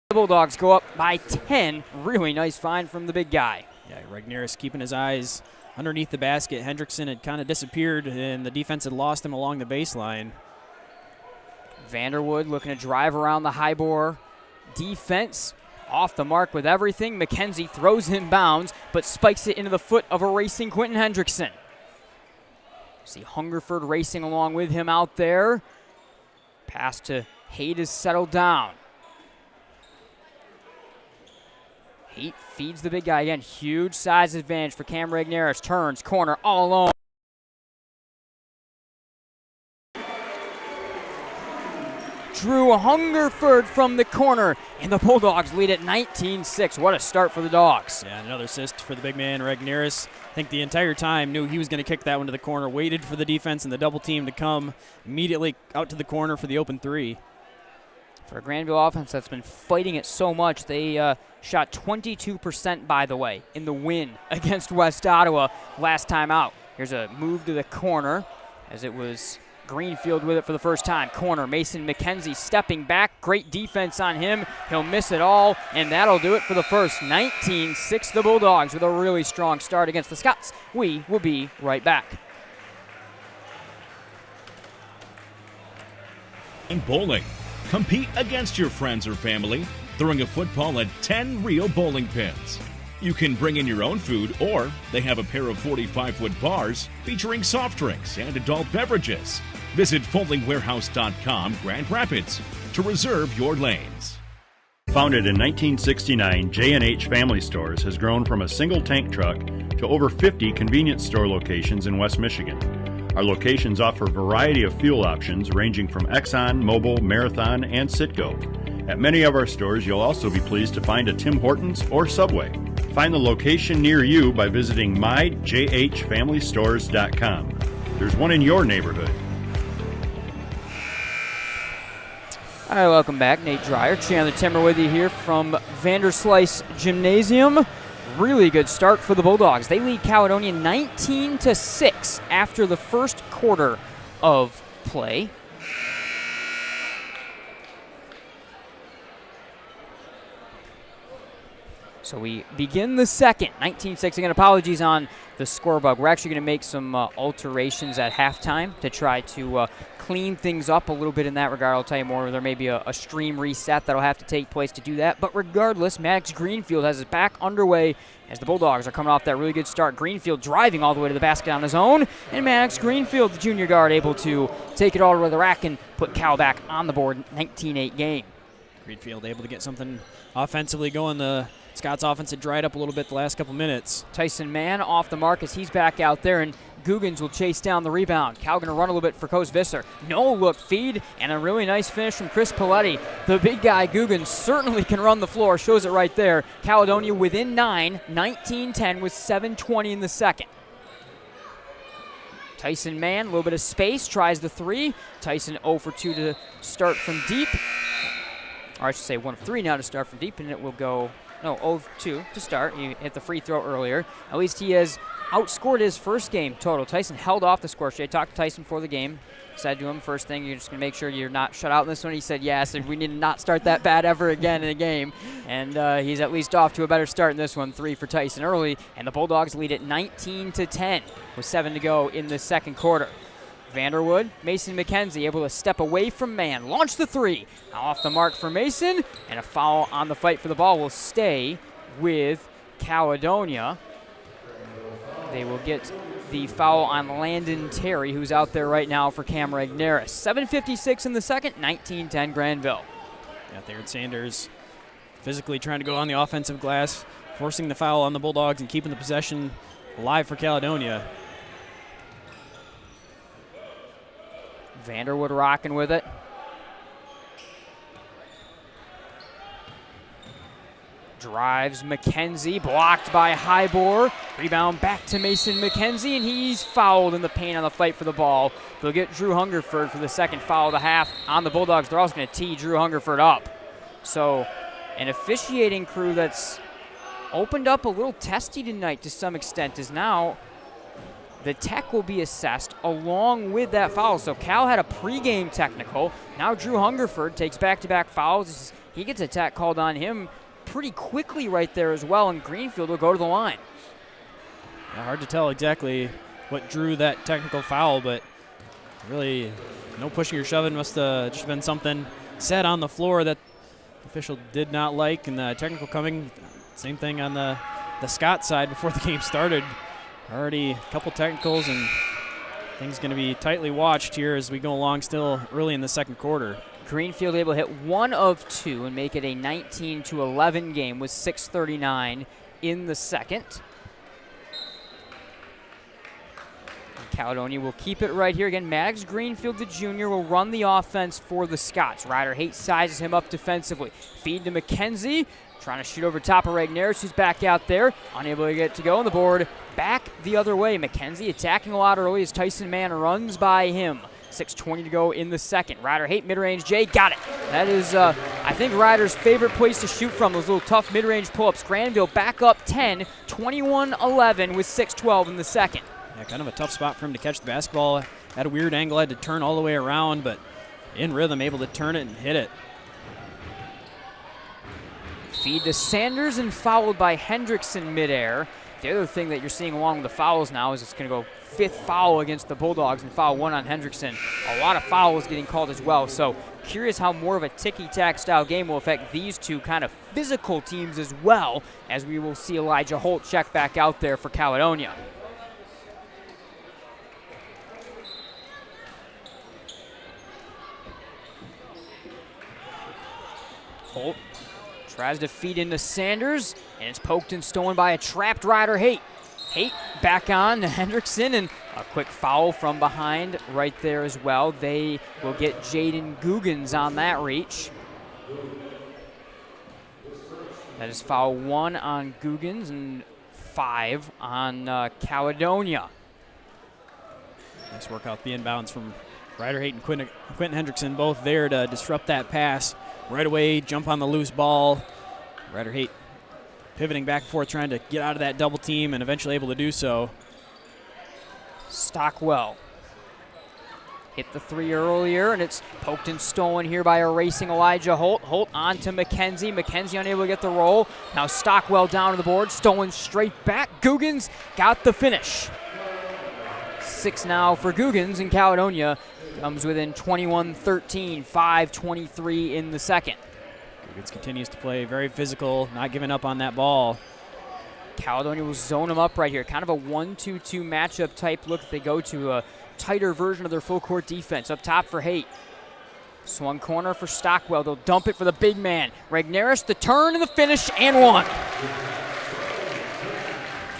The Bulldogs go up by 10. Really nice find from the big guy. Yeah, Regnerus keeping his eyes underneath the basket. Hendrickson had kind of disappeared, and the defense had lost him along the baseline. Vanderwood looking to drive around the Highbore defense. Off the mark with everything. McKenzie throws in bounds, but spikes it into the foot of a racing Quentin Hendrickson. See Hungerford racing along with him out there. Pass to Haight is settled down. Haight feeds the big guy again. Huge size advantage for Cam Regneris. Turns, corner, all alone. Drew Hungerford from the corner, and the Bulldogs lead at 19-6. What a start for the Dogs. Yeah, another assist for the big man, Regneris. I think the entire time knew he was going to kick that one to the corner, waited for the defense and the double team to come immediately out to the corner for the open three. For a Grandville offense that's been fighting it so much, they shot 22%, by the way, in the win against West Ottawa last time out. Here's a move to the corner as it was Greenfield with it for the first time. Corner, Mason McKenzie stepping back. Great defense on him. He'll miss it all, and that'll do it for the first. 19-6 the Bulldogs with a really strong start against the Scots. We will be right back. And bowling. Compete against your friends or family, throwing a football at 10 real bowling pins. You can bring in your own food, or they have a pair of 45-foot bars featuring soft drinks and adult beverages. Visit foldingwarehouse.com, Grand Rapids, to reserve your lanes. Founded in 1969, J&H Family Stores has grown from a single tank truck to over 50 convenience store locations in West Michigan. Our locations offer a variety of fuel options ranging from Exxon, Mobil, Marathon, and Citgo. At many of our stores, you'll also be pleased to find a Tim Hortons or Subway. Find the location near you by visiting myjhfamilystores.com. There's one in your neighborhood. All right, welcome back. Nate Dreyer, Chandler Timmer with you here from Vanderslice Gymnasium. Really good start for the Bulldogs. They lead Caledonia 19-6 after the first quarter of play. So we begin the second, 19-6. Again, apologies on the score bug. We're actually going to make some alterations at halftime to try to clean things up a little bit in that regard. I'll tell you more. There may be a stream reset that'll have to take place to do that. But regardless, Maddox Greenfield has it back underway as the Bulldogs are coming off that really good start. Greenfield driving all the way to the basket on his own. And Maddox Greenfield, the junior guard, able to take it all the way to the rack and put Cal back on the board. 19-8 game. Greenfield able to get something offensively going. The Scots offense had dried up a little bit the last couple minutes. Tyson Mann off the mark as he's back out there, and Guggens will chase down the rebound. Cal going to run a little bit for Coach Visser. No look feed, and a really nice finish from Chris Paletti. The big guy, Guggens, certainly can run the floor. Shows it right there. Caledonia within 9, 19-10 with 7:20 in the second. Tyson Mann, a little bit of space, tries the three. Tyson 0 for 2 to start from deep. Or I should say 1 of 3 now to start from deep, and it will go... No, 0-2 to start. He hit the free throw earlier. At least he has outscored his first game total. Tyson held off the score sheet. I talked to Tyson before the game. Said to him, first thing, you're just going to make sure you're not shut out in this one. He said yes, and we need to not start that bad ever again in a game. And he's at least off to a better start in this one. 3 for Tyson early, and the Bulldogs lead at 19-10 with 7 to go in the second quarter. Vanderwood, Mason McKenzie able to step away from Mann, launch the three. Now off the mark for Mason, and a foul on the fight for the ball will stay with Caledonia. They will get the foul on Landon Terry, who's out there right now for Cam Regneris. 7:56 in the second, 19-10 Grandville. Yeah, Thayer Sanders physically trying to go on the offensive glass, forcing the foul on the Bulldogs and keeping the possession alive for Caledonia. Vanderwood rocking with it. Drives McKenzie, blocked by Highbore. Rebound back to Mason McKenzie, and he's fouled in the paint on the fight for the ball. They'll get Drew Hungerford for the second foul of the half on the Bulldogs. They're also going to tee Drew Hungerford up. So an officiating crew that's opened up a little testy tonight to some extent is now the tech will be assessed along with that foul. So Cal had a pregame technical. Now Drew Hungerford takes back-to-back fouls. He gets a tech called on him pretty quickly right there as well, and Greenfield will go to the line. Yeah, hard to tell exactly what drew that technical foul, but really no pushing or shoving. Must have just been something said on the floor that the official did not like, and the technical coming. Same thing on the Scott side before the game started. Already a couple technicals, and things going to be tightly watched here as we go along still early in the second quarter. Greenfield able to hit 1 of 2 and make it a 19-11 game with 6:39 in the second. Caledonia will keep it right here. Again, Maddox Greenfield, the junior, will run the offense for the Scots. Ryder Haight sizes him up defensively. Feed to McKenzie, trying to shoot over top of Regneris, who's back out there. Unable to get to go on the board. Back the other way. McKenzie attacking a lot early as Tyson Mann runs by him. 6:20 to go in the second. Ryder Haight, mid-range, Jay, got it. That is, I think, Ryder's favorite place to shoot from, those little tough mid-range pull-ups. Grandville back up 10, 21-11 with 6:12 in the second. Yeah, kind of a tough spot for him to catch the basketball. At a weird angle, had to turn all the way around, but in rhythm, able to turn it and hit it. Feed to Sanders and fouled by Hendrickson midair. The other thing that you're seeing along with the fouls now is it's going to go 5th foul against the Bulldogs and foul 1 on Hendrickson. A lot of fouls getting called as well, so curious how more of a ticky-tack style game will affect these two kind of physical teams as well, as we will see Elijah Holt check back out there for Caledonia. Holt tries to feed into Sanders, and it's poked and stolen by a trapped Ryder Haight. Haight back on to Hendrickson, and a quick foul from behind right there as well. They will get Jaden Googans on that reach. That is foul 1 on Googans and 5 on Caledonia. Nice work out the inbounds from Ryder Haight and Quentin Hendrickson, both there to disrupt that pass. Right away, jump on the loose ball. Ryder Haight pivoting back and forth, trying to get out of that double team, and eventually able to do so. Stockwell hit the 3 earlier, and it's poked and stolen here by a racing Elijah Holt. Holt on to McKenzie. McKenzie unable to get the roll. Now Stockwell down to the board, stolen straight back. Googans got the finish. 6 now for Googans, and Caledonia comes within 21-13, 5:23 in the second. Googans continues to play very physical, not giving up on that ball. Caledonia will zone him up right here. Kind of a 1-2-2 matchup type look. They go to a tighter version of their full court defense. Up top for Haight. Swung corner for Stockwell. They'll dump it for the big man. Regneris, the turn and the finish, and 1.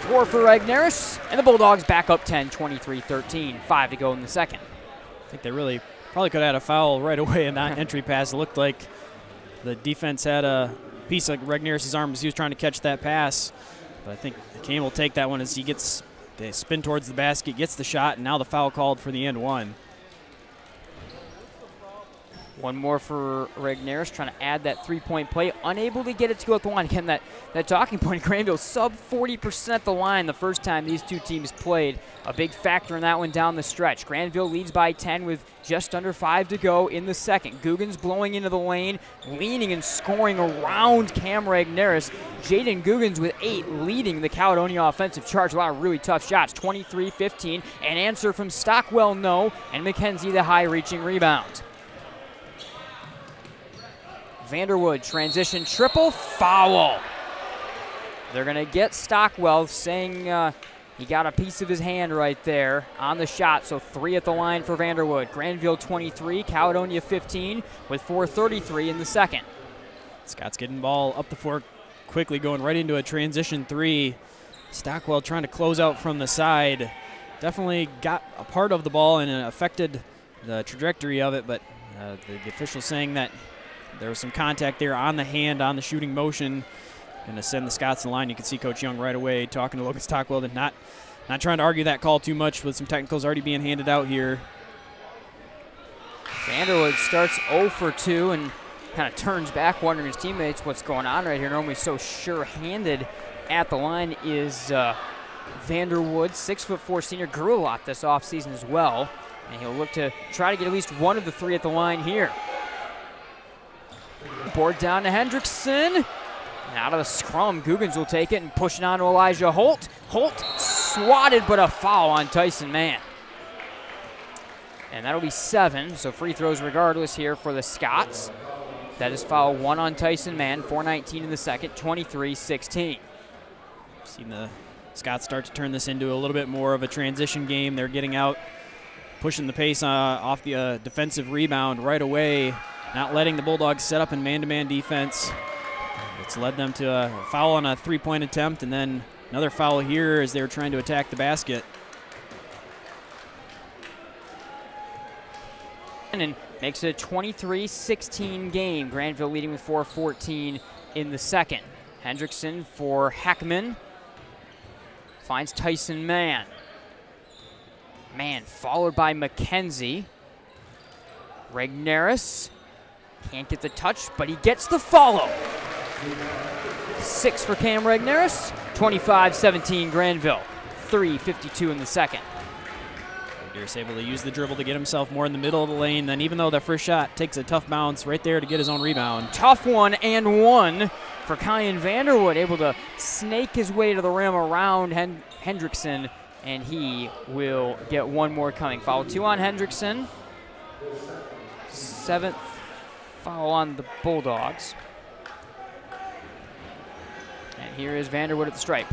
4 for Regneris, and the Bulldogs back up 10, 23-13. 5 to go in the second. I think they really probably could have had a foul right away in that entry pass. It looked like the defense had a piece of Regneris' arm as he was trying to catch that pass. But I think Kane will take that one as they spin towards the basket, gets the shot, and now the foul called for the end 1. 1 more for Regneris, trying to add that 3-point play. Unable to get it to go at the line. Again, that talking point, Grandville sub 40% at the line the first time these two teams played. A big factor in that one down the stretch. Grandville leads by 10 with just under 5 to go in the second. Googans blowing into the lane, leaning and scoring around Cam Regneris. Jaden Googans with 8 leading the Caledonia offensive charge. A lot of really tough shots, 23-15. An answer from Stockwell, no, and McKenzie the high-reaching rebound. Vanderwood, transition triple, foul. They're going to get Stockwell, saying he got a piece of his hand right there on the shot, so 3 at the line for Vanderwood. Grandville 23, Caledonia 15 with 4:33 in the second. Scott's getting ball up the floor quickly, going right into a transition 3. Stockwell trying to close out from the side. Definitely got a part of the ball and affected the trajectory of it, but the official saying that there was some contact there on the hand, on the shooting motion, and to send the Scots in line. You can see Coach Young right away talking to Logan Stockwell, and not trying to argue that call too much with some technicals already being handed out here. Vanderwood starts 0 for 2 and kind of turns back, wondering his teammates what's going on right here. Normally so sure-handed at the line is Vanderwood, 6'4" senior, grew a lot this offseason as well, and he'll look to try to get at least 1 of the 3 at the line here. Board down to Hendrickson. And out of the scrum, Googans will take it and push it on to Elijah Holt. Holt swatted, but a foul on Tyson Mann. And that'll be 7, so free throws regardless here for the Scots. That is foul 1 on Tyson Mann, 4:19 in the second, 23-16. Seen the Scots start to turn this into a little bit more of a transition game. They're getting out, pushing the pace off the defensive rebound right away, not letting the Bulldogs set up in man-to-man defense. It's led them to a foul on a three-point attempt, and then another foul here as they were trying to attack the basket. And makes it a 23-16 game. Grandville leading with 4:14 in the second. Hendrickson for Heckman. Finds Tyson Mann. Mann followed by McKenzie. Regnerus can't get the touch, but he gets the follow. 6 for Cam Regnerus. 25-17 Grandville. 3:52 in the second. Regnerus able to use the dribble to get himself more in the middle of the lane. Then even though the first shot takes a tough bounce right there to get his own rebound. Tough one and one for Kyan Vanderwood, able to snake his way to the rim around Hendrickson, and he will get one more coming. Foul 2 on Hendrickson. 7th foul on the Bulldogs. And here is Vanderwood at the stripe.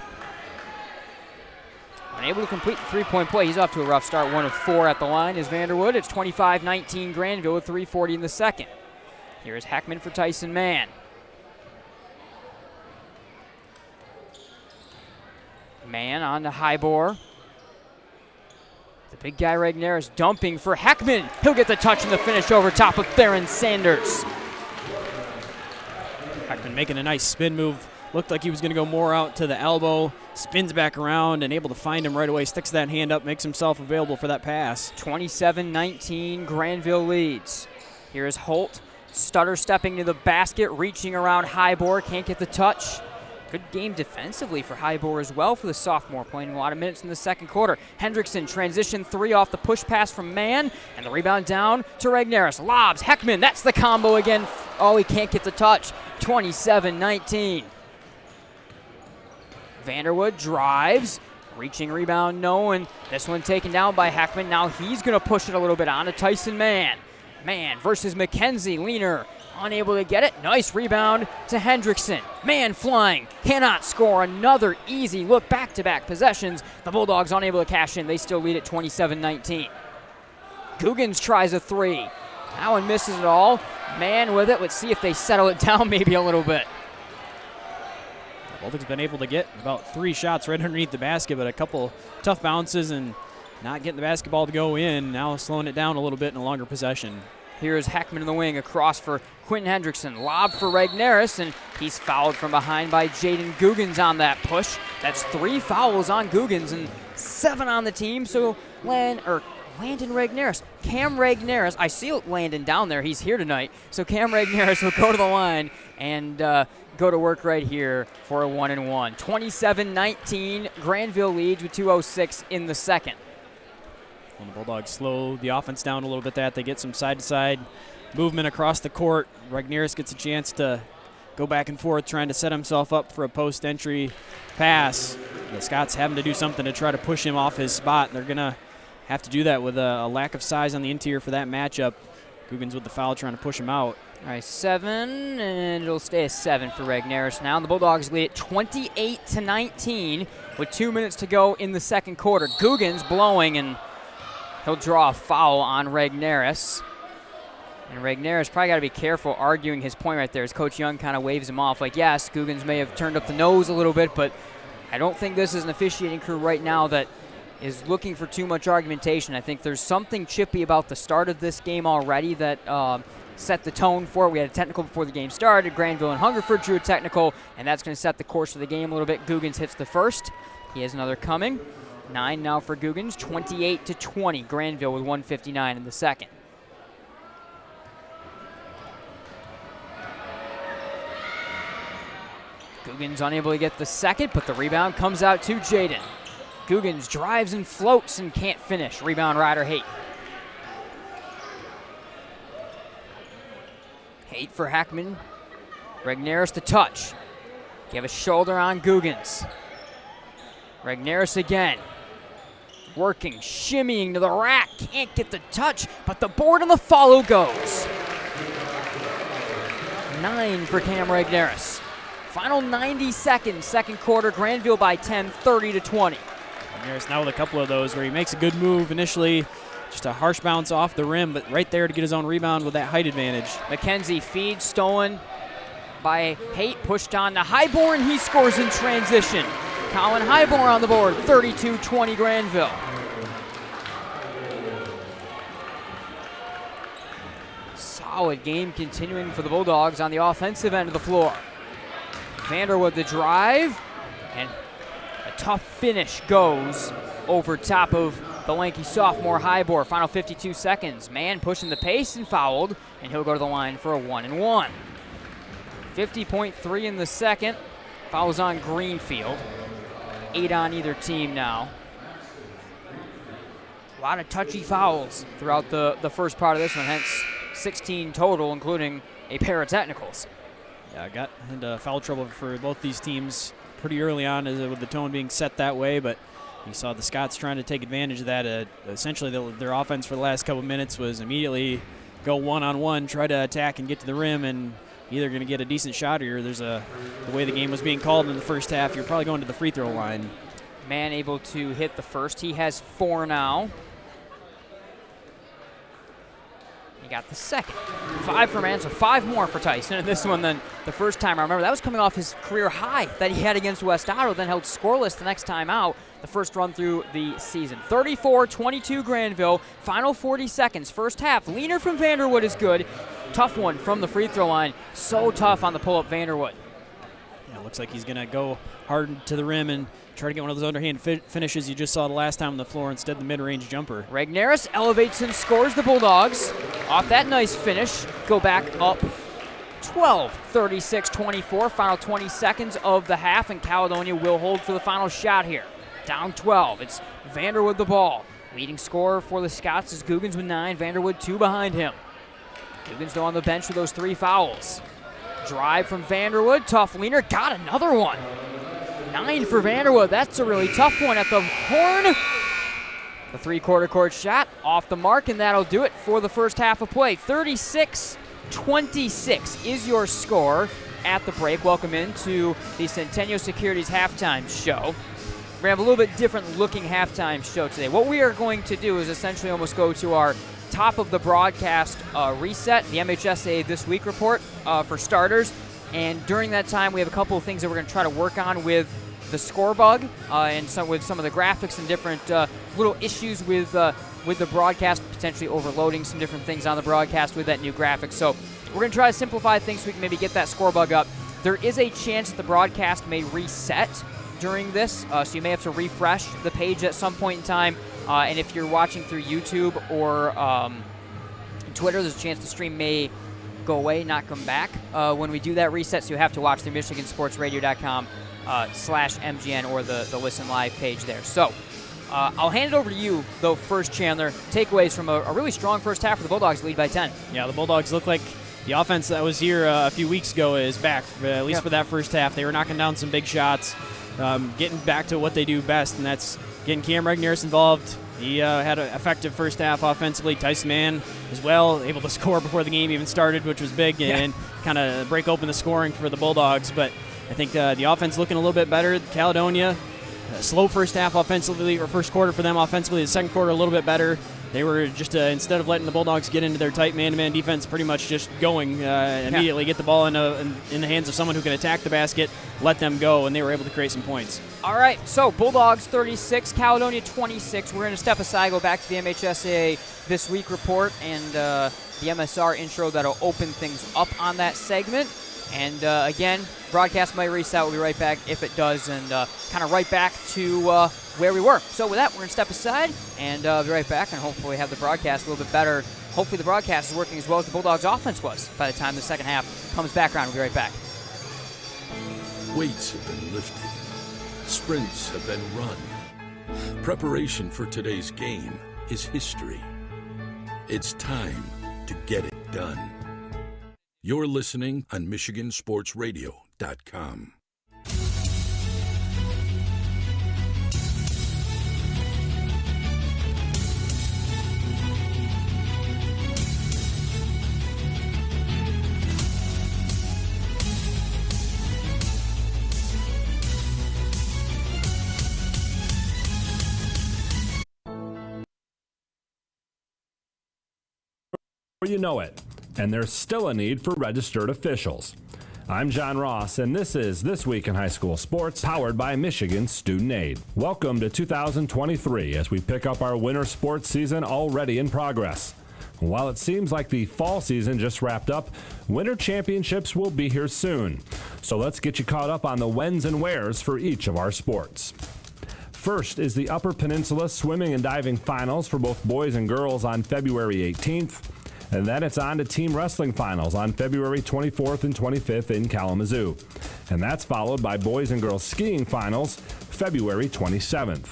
Unable to complete the three-point play. He's off to a rough start. 1 of 4 at the line is Vanderwood. It's 25-19 Grandville with 3:40 in the second. Here is Heckman for Tyson Mann. Mann on to Hybor. The big guy Regnerus dumping for Heckman. He'll get the touch and the finish over top of Theron Sanders. Heckman making a nice spin move. Looked like he was going to go more out to the elbow. Spins back around and able to find him right away. Sticks that hand up, makes himself available for that pass. 27-19, Grandville leads. Here's Holt. Stutter stepping to the basket, reaching around Hybor. Can't get the touch. Good game defensively for Hybor as well for the sophomore, playing a lot of minutes in the second quarter. Hendrickson transition 3 off the push pass from Mann, and the rebound down to Regnerus. Lobs, Heckman, that's the combo again. Oh, he can't get the touch. 27-19. Vanderwood drives, reaching rebound, no, and this one taken down by Heckman. Now he's going to push it a little bit on to Tyson Mann. Mann versus McKenzie, leaner, unable to get it. Nice rebound to Hendrickson. Mann flying, cannot score. Another easy look, back-to-back possessions. The Bulldogs unable to cash in. They still lead at 27-19. Googans tries a 3. That one misses it all. Mann with it. Let's see if they settle it down maybe a little bit. Bulldogs been able to get about 3 shots right underneath the basket, but a couple tough bounces and not getting the basketball to go in. Now slowing it down a little bit in a longer possession. Here's Heckman in the wing, across for Quentin Hendrickson. Lob for Regnerus, and he's fouled from behind by Jaden Googans on that push. That's 3 fouls on Googans and 7 on the team. So Landon Regnerus, Cam Regnerus, I see Landon down there. He's here tonight. So Cam Regnerus will go to the line and go to work right here for a 1-and-1. 27-19, Grandville leads with 2:06 in the second. When the Bulldogs slow the offense down a little bit, they get some side-to-side movement across the court. Regnerus gets a chance to go back and forth, trying to set himself up for a post-entry pass. The Scots having to do something to try to push him off his spot. They're going to have to do that with a lack of size on the interior for that matchup. Googans with the foul, trying to push him out. All right, 7, and it'll stay a 7 for Regnerus now. The Bulldogs lead at 28-19 with 2 minutes to go in the second quarter. Googans blowing, and he'll draw a foul on Regnerus. And Regnerus probably got to be careful arguing his point right there as Coach Young kind of waves him off. Like, yes, Googans may have turned up the nose a little bit, but I don't think this is an officiating crew right now that is looking for too much argumentation. I think there's something chippy about the start of this game already that set the tone for it. We had a technical before the game started. Grandville and Hungerford drew a technical, and that's going to set the course of the game a little bit. Googans hits the first. He has another coming. 9 now for Googans, 28-20. Grandville with 1:59 in the second. Googans unable to get the second, but the rebound comes out to Jaden. Googans drives and floats and can't finish. Rebound Ryder Haight. Haight for Heckman. Regnerus to touch. Give a shoulder on Googans. Regnerus again. Working, shimmying to the rack. Can't get the touch, but the board and the follow goes. 9 for Cam Regneris. Final 90 seconds, second quarter, Grandville by 10, 30-20. Regneris now with a couple of those where he makes a good move initially, just a harsh bounce off the rim, but right there to get his own rebound with that height advantage. McKenzie feed stolen by Haight, pushed on to Highborn. He scores in transition. Colin Highborn on the board, 32-20 Grandville. Solid game continuing for the Bulldogs on the offensive end of the floor. Vanderwood the drive, and a tough finish goes over top of the lanky sophomore Highborn. Final 52 seconds. Mann pushing the pace and fouled, and he'll go to the line for a 1-and-1. 50.3 in the second. Fouls on Greenfield. 8 on either team now. A lot of touchy fouls throughout the first part of this one, hence 16 total, including a pair of technicals. Yeah, got into foul trouble for both these teams pretty early on with the tone being set that way, but you saw the Scots trying to take advantage of that. Essentially, their offense for the last couple minutes was immediately go one-on-one, try to attack and get to the rim, and either going to get a decent shot or the way the game was being called in the first half, you're probably going to the free throw line. Mann able to hit the first. He has 4 now. He got the second. 5 for Mann, so 5 more for Tyson. And this one then the first time, I remember that was coming off his career high that he had against West Otto, then held scoreless the next time out, the first run through the season. 34-22 Grandville, final 40 seconds, first half. Leaner from Vanderwood is good. Tough one from the free throw line. So tough on the pull-up, Vanderwood. Yeah, looks like he's going to go hard to the rim and try to get one of those underhand finishes you just saw the last time on the floor instead of the mid-range jumper. Regneris elevates and scores. The Bulldogs, off that nice finish, go back up 12, 36-24. Final 20 seconds of the half, and Caledonia will hold for the final shot here. Down 12. It's Vanderwood the ball. Leading scorer for the Scots is Googans with 9. Vanderwood 2 behind him. Googans though on the bench with those 3 fouls. Drive from Vanderwood. Tough leaner. Got another one. 9 for Vanderwood. That's a really tough one at the horn. The 3-quarter court shot off the mark, and that'll do it for the first half of play. 36-26 is your score at the break. Welcome into the Centennial Securities halftime show. We're going to have a little bit different looking halftime show today. What we are going to do is essentially almost go to our top of the broadcast reset, the MHSAA This Week report for starters. And during that time, we have a couple of things that we're going to try to work on with the score bug and with some of the graphics and different little issues with the broadcast, potentially overloading some different things on the broadcast with that new graphic. So we're going to try to simplify things so we can maybe get that score bug up. There is a chance that the broadcast may reset during this, so you may have to refresh the page at some point in time. And if you're watching through YouTube or Twitter, there's a chance the stream may go away, not come back when we do that reset, so you have to watch through MichiganSportsRadio.com/MGN or the Listen Live page there. So I'll hand it over to you, though, first, Chandler. Takeaways from a really strong first half for the Bulldogs, lead by 10. Yeah, the Bulldogs look like the offense that was here a few weeks ago is back, at least for that first half. They were knocking down some big shots, getting back to what they do best, and that's getting Cam Regneris involved. He had an effective first half offensively. Tyson Mann as well, able to score before the game even started, which was big, and kind of break open the scoring for the Bulldogs. But I think the offense looking a little bit better. Caledonia, slow first half offensively, or first quarter for them offensively. The second quarter a little bit better. They were just, instead of letting the Bulldogs get into their tight man-to-man defense, pretty much just going immediately, get the ball in the hands of someone who can attack the basket, let them go, and they were able to create some points. All right, so Bulldogs 36, Caledonia 26. We're going to step aside, go back to the MHSAA This Week report and the MSR intro that'll open things up on that segment. And again, broadcast might reset. We'll be right back if it does, and kind of right back to where we were. So with that, we're going to step aside and be right back, and hopefully have the broadcast a little bit better. Hopefully the broadcast is working as well as the Bulldogs offense was by the time the second half comes back around. We'll be right back. Weights have been lifted. Sprints have been run. Preparation for today's game is history. It's time to get it done. You're listening on MichiganSportsRadio.com. You know it, and there's still a need for registered officials. I'm John Ross, and this is This Week in High School Sports, powered by Michigan Student Aid. Welcome to 2023 as we pick up our winter sports season already in progress. While it seems like the fall season just wrapped up, winter championships will be here soon. So let's get you caught up on the whens and wheres for each of our sports. First is the Upper Peninsula Swimming and Diving Finals for both boys and girls on February 18th. And then it's on to Team Wrestling Finals on February 24th and 25th in Kalamazoo. And that's followed by Boys and Girls Skiing Finals February 27th.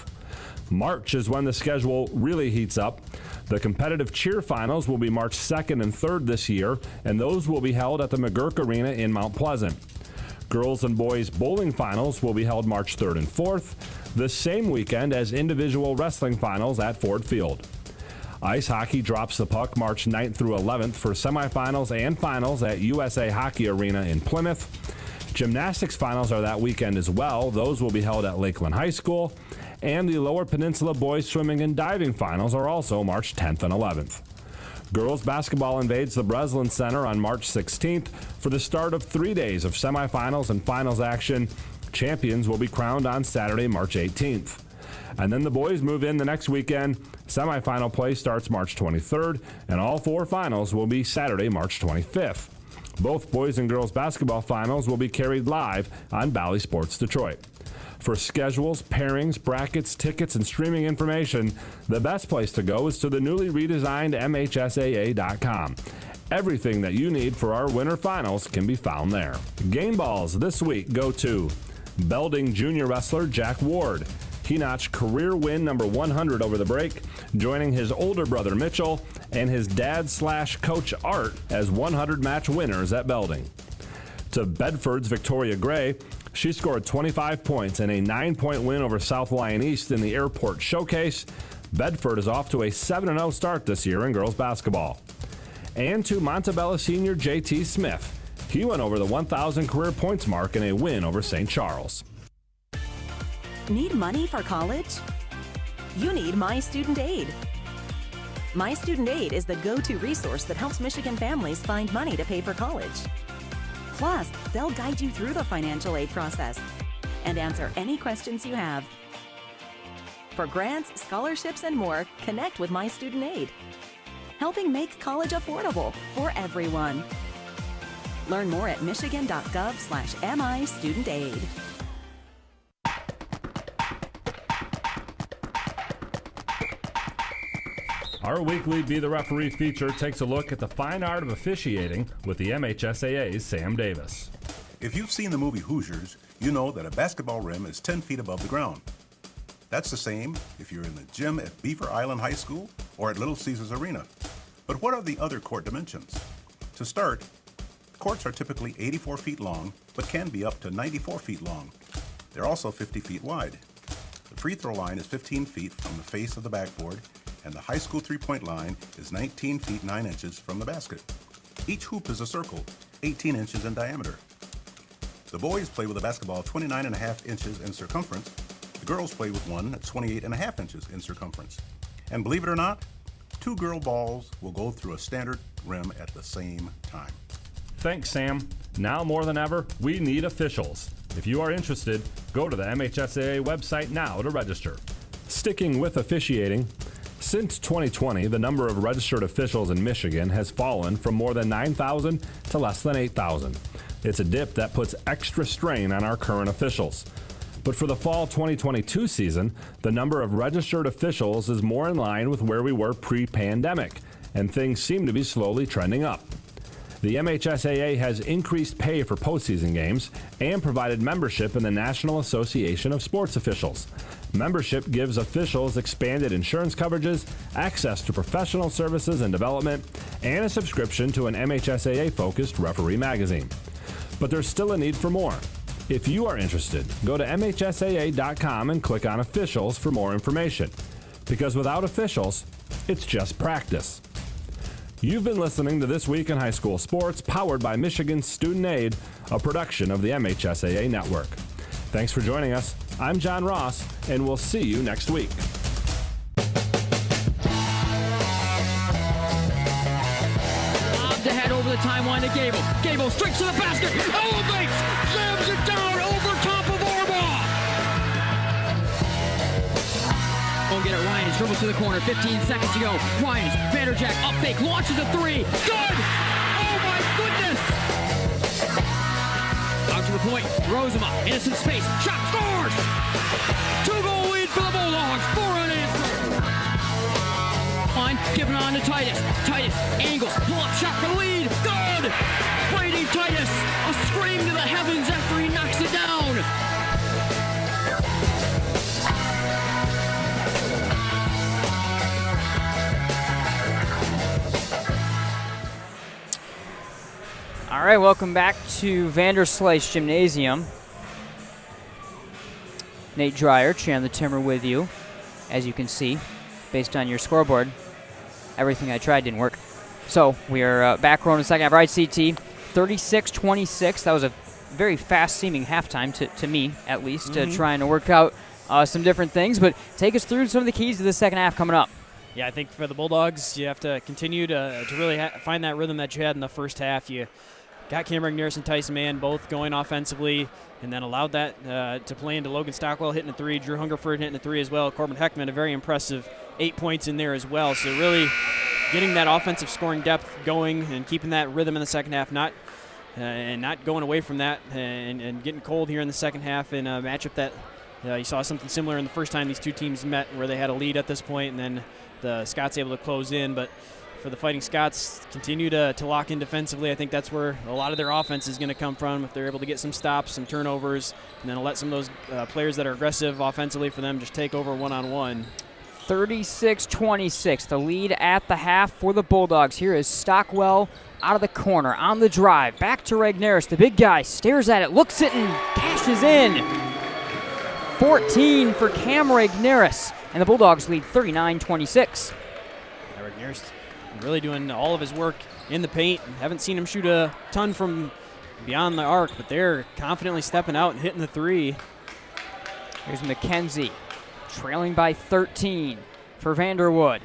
March is when the schedule really heats up. The competitive cheer finals will be March 2nd and 3rd this year, and those will be held at the McGurk Arena in Mount Pleasant. Girls and boys bowling finals will be held March 3rd and 4th, the same weekend as individual wrestling finals at Ford Field. Ice hockey drops the puck March 9th through 11th for semifinals and finals at USA Hockey Arena in Plymouth. Gymnastics finals are that weekend as well. Those will be held at Lakeland High School. And the Lower Peninsula Boys Swimming and Diving finals are also March 10th and 11th. Girls basketball invades the Breslin Center on March 16th for the start of 3 days of semifinals and finals action. Champions will be crowned on Saturday, March 18th. And then the boys move in the next weekend. Semifinal play starts March 23rd, and all four finals will be Saturday, March 25th. Both boys and girls basketball finals will be carried live on Bally Sports Detroit. For schedules, pairings, brackets, tickets, and streaming information, the best place to go is to the newly redesigned MHSAA.com. Everything that you need for our winter finals can be found there. Game balls this week go to Belding junior wrestler Jack Ward. He notched career win number 100 over the break, joining his older brother Mitchell and his dad/coach Art as 100-match winners at Belding. To Bedford's Victoria Gray, she scored 25 points in a 9-point win over South Lyon East in the Airport Showcase. Bedford is off to a 7-0 start this year in girls basketball. And to Montebello senior JT Smith. He went over the 1,000 career points mark in a win over St. Charles. Need money for college? You need My Student Aid. My Student Aid is the go-to resource that helps Michigan families find money to pay for college. Plus, they'll guide you through the financial aid process and answer any questions you have. For grants, scholarships, and more, connect with My Student Aid, helping make college affordable for everyone. Learn more at michigan.gov/MIStudentAid. Our weekly Be the Referee feature takes a look at the fine art of officiating with the MHSAA's Sam Davis. If you've seen the movie Hoosiers, you know that a basketball rim is 10 feet above the ground. That's the same if you're in the gym at Beaver Island High School or at Little Caesars Arena. But what are the other court dimensions? To start, courts are typically 84 feet long, but can be up to 94 feet long. They're also 50 feet wide. The free throw line is 15 feet from the face of the backboard, and the high school three-point line is 19 feet 9 inches from the basket. Each hoop is a circle, 18 inches in diameter. The boys play with a basketball 29.5 inches in circumference. The girls play with one at 28.5 inches in circumference. And believe it or not, 2 girl balls will go through a standard rim at the same time. Thanks, Sam. Now more than ever, we need officials. If you are interested, go to the MHSAA website now to register. Sticking with officiating, since 2020, the number of registered officials in Michigan has fallen from more than 9,000 to less than 8,000. It's a dip that puts extra strain on our current officials. But for the fall 2022 season, the number of registered officials is more in line with where we were pre-pandemic, and things seem to be slowly trending up. The MHSAA has increased pay for postseason games and provided membership in the National Association of Sports Officials. Membership gives officials expanded insurance coverages, access to professional services and development, and a subscription to an MHSAA-focused referee magazine. But there's still a need for more. If you are interested, go to MHSAA.com and click on Officials for more information. Because without officials, it's just practice. You've been listening to This Week in High School Sports, powered by Michigan Student Aid, a production of the MHSAA Network. Thanks for joining us. I'm John Ross, and we'll see you next week. timeline to Gable. Gable straight to the basket, elevates, slams it down over top of Orbaugh. Won't get it, Ryan dribbles to the corner, 15 seconds to go. Ryan's Vanderjack up fake, launches a three, good! Oh my goodness! Out to the point, throws him up, innocent space, shot, scores! 2-goal lead for the Bulldogs, 4 unanswered. Line, giving on to Titus. Titus angles, pull up shot for the lead, good! Brady Titus, a scream to the heavens after he knocks it down. All right, welcome back to Vanderslice Gymnasium. Nate Dreyer, Chandler Timmer with you. As you can see, based on your scoreboard, everything I tried didn't work. So we are back rolling in the second half. Right, CT, 36-26. That was a very fast-seeming halftime to me, at least, trying to work out some different things. But take us through some of the keys to the second half coming up. Yeah, I think for the Bulldogs, you have to continue to really find that rhythm that you had in the first half. You got Cameron Nearest and Tyson Mann both going offensively, and then allowed that to play into Logan Stockwell hitting a three, Drew Hungerford hitting a three as well. Corbin Heckman, a very impressive 8 points in there as well. So really getting that offensive scoring depth going and keeping that rhythm in the second half, not going away from that, and getting cold here in the second half in a matchup that you saw something similar in the first time these two teams met, where they had a lead at this point, and then the Scots able to close in. But for the Fighting Scots, continue to lock in defensively. I think that's where a lot of their offense is going to come from, if they're able to get some stops, some turnovers, and then let some of those players that are aggressive offensively for them just take over one-on-one. 36-26, the lead at the half for the Bulldogs. Here is Stockwell out of the corner, on the drive, back to Regnerus. The big guy stares at it, looks it, and cashes in. 14 for Cam Regnerus, and the Bulldogs lead 39-26. Regnerus really doing all of his work in the paint. Haven't seen him shoot a ton from beyond the arc, but they're confidently stepping out and hitting the three. Here's McKenzie, trailing by 13 for Vanderwood.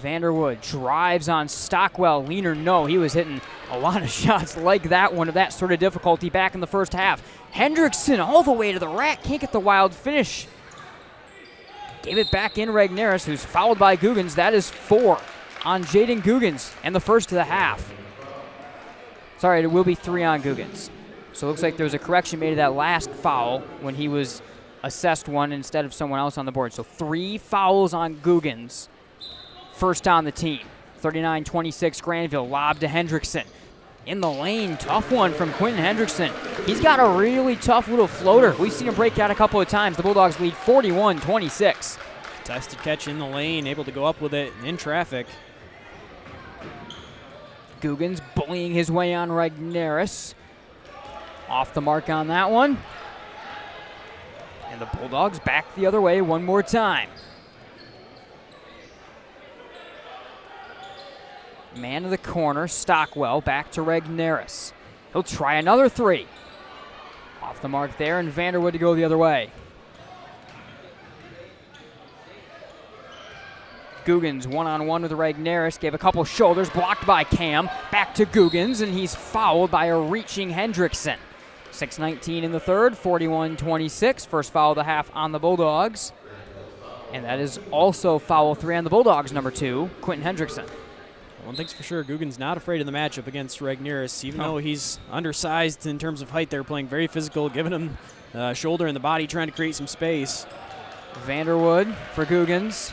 Vanderwood drives on Stockwell. Leaner, no. He was hitting a lot of shots like that one of that sort of difficulty back in the first half. Hendrickson all the way to the rack. Can't get the wild finish. Gave it back in Regnerus, who's fouled by Guggens. That is 4 on Jaden Guggens and the first of the half. Sorry, it will be 3 on Guggens. So it looks like there was a correction made to that last foul when he was assessed one instead of someone else on the board. So 3 fouls on Guggens. First on the team. 39-26 Grandville. Lob to Hendrickson. In the lane, tough one from Quentin Hendrickson. He's got a really tough little floater. We've seen him break out a couple of times. The Bulldogs lead 41-26. Contested catch in the lane, able to go up with it in traffic. Guggens bullying his way on Regnerus. Off the mark on that one. And the Bulldogs back the other way one more time. Man of the corner, Stockwell, back to Regnerus. He'll try another three. Off the mark there, and Vanderwood to go the other way. Guggens one-on-one with Regnerus, gave a couple shoulders, blocked by Cam. Back to Guggens, and he's fouled by a reaching Hendrickson. 6:19 in the third, 41-26. First foul of the half on the Bulldogs. And that is also foul 3 on the Bulldogs, number 2, Quentin Hendrickson. One thing's for sure, Guggen's not afraid of the matchup against Regnerus. Even though he's undersized in terms of height, they're playing very physical, giving him shoulder in the body, trying to create some space. Vanderwood for Guggens.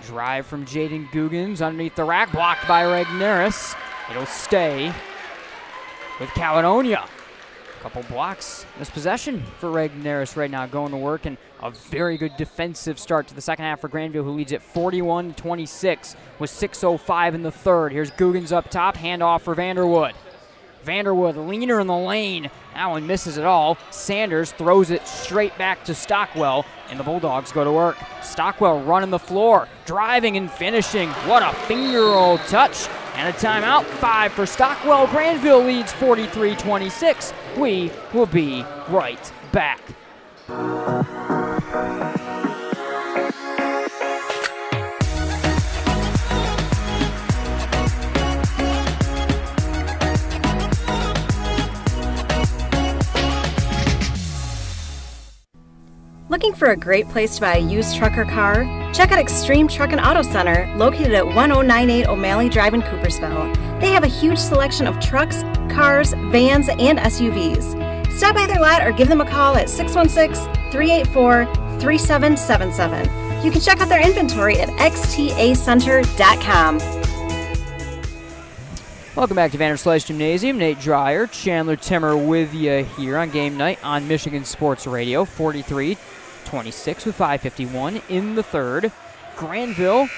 Drive from Jaden Guggens underneath the rack, blocked by Regnerus. It'll stay with Caledonia. Couple blocks in this possession for Regnerus right now, going to work, and a very good defensive start to the second half for Grandville, who leads at 41-26 with 6:05 in the third. Here's Guggens up top, handoff for Vanderwood. Vanderwood leaner in the lane. That one misses it all. Sanders throws it straight back to Stockwell, and the Bulldogs go to work. Stockwell running the floor, driving and finishing. What a finger roll touch. And a timeout, 5 for Stockwell. Grandville leads 43-26. We will be right back. Looking for a great place to buy a used truck or car? Check out Extreme Truck and Auto Center, located at 1098 O'Malley Drive in Coopersville. They have a huge selection of trucks, cars, vans, and SUVs. Stop by their lot or give them a call at 616-384-3777. You can check out their inventory at xtacenter.com. Welcome back to Vanderslice Gymnasium. Nate Dreyer, Chandler Timmer with you here on game night on Michigan Sports Radio. 43-26 with 5:51 in the third. Grandville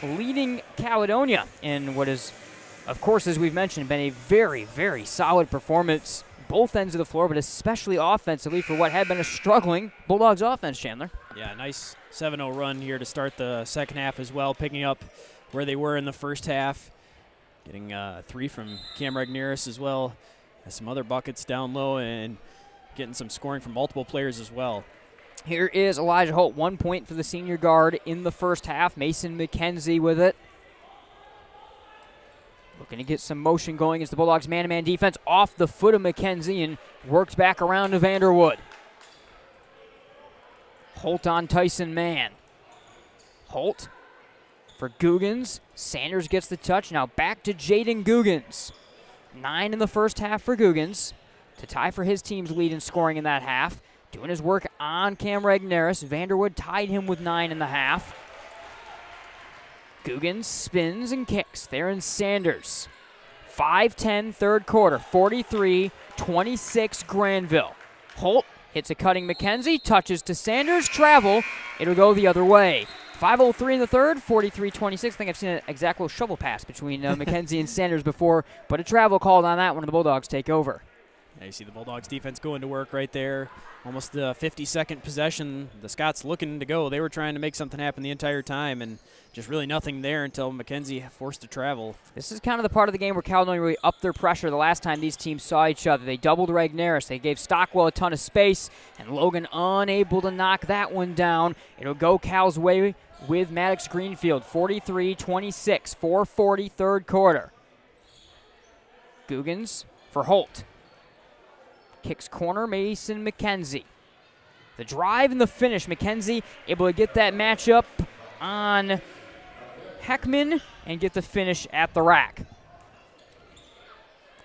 leading Caledonia in what is, of course, as we've mentioned, been a very, very solid performance both ends of the floor, but especially offensively for what had been a struggling Bulldogs offense, Chandler. Yeah, nice 7-0 run here to start the second half as well, picking up where they were in the first half. Getting 3 from Cam Regneris as well. Has some other buckets down low and getting some scoring from multiple players as well. Here is Elijah Holt, 1 point for the senior guard in the first half. Mason McKenzie with it. Looking to get some motion going as the Bulldogs man-to-man defense off the foot of McKenzie and works back around to Vanderwood. Holt on Tyson Mann. Holt for Guggens. Sanders gets the touch. Now back to Jaden Guggens. 9 in the first half for Guggens to tie for his team's lead in scoring in that half. Doing his work on Cam Regneris. Vanderwood tied him with 9 in the half. Guggens spins and kicks. Theron Sanders. 5:10 third quarter. 43-26 Grandville. Holt hits a cutting McKenzie. Touches to Sanders. Travel. It'll go the other way. 5:03 in the third, 43-26. I think I've seen an exact little shovel pass between McKenzie and Sanders before, but a travel called on that one, and the Bulldogs take over. Yeah, you see the Bulldogs defense going to work right there. Almost the 50-second possession. The Scots looking to go. They were trying to make something happen the entire time, and just really nothing there until McKenzie forced to travel. This is kind of the part of the game where Caledonia really upped their pressure the last time these teams saw each other. They doubled Regneris. They gave Stockwell a ton of space, and Logan unable to knock that one down. It'll go Cal's way with Maddox Greenfield. 43-26, 4:40 third quarter. Guggens for Holt. Kicks corner, Mason McKenzie. The drive and the finish. McKenzie able to get that matchup on Heckman and get the finish at the rack.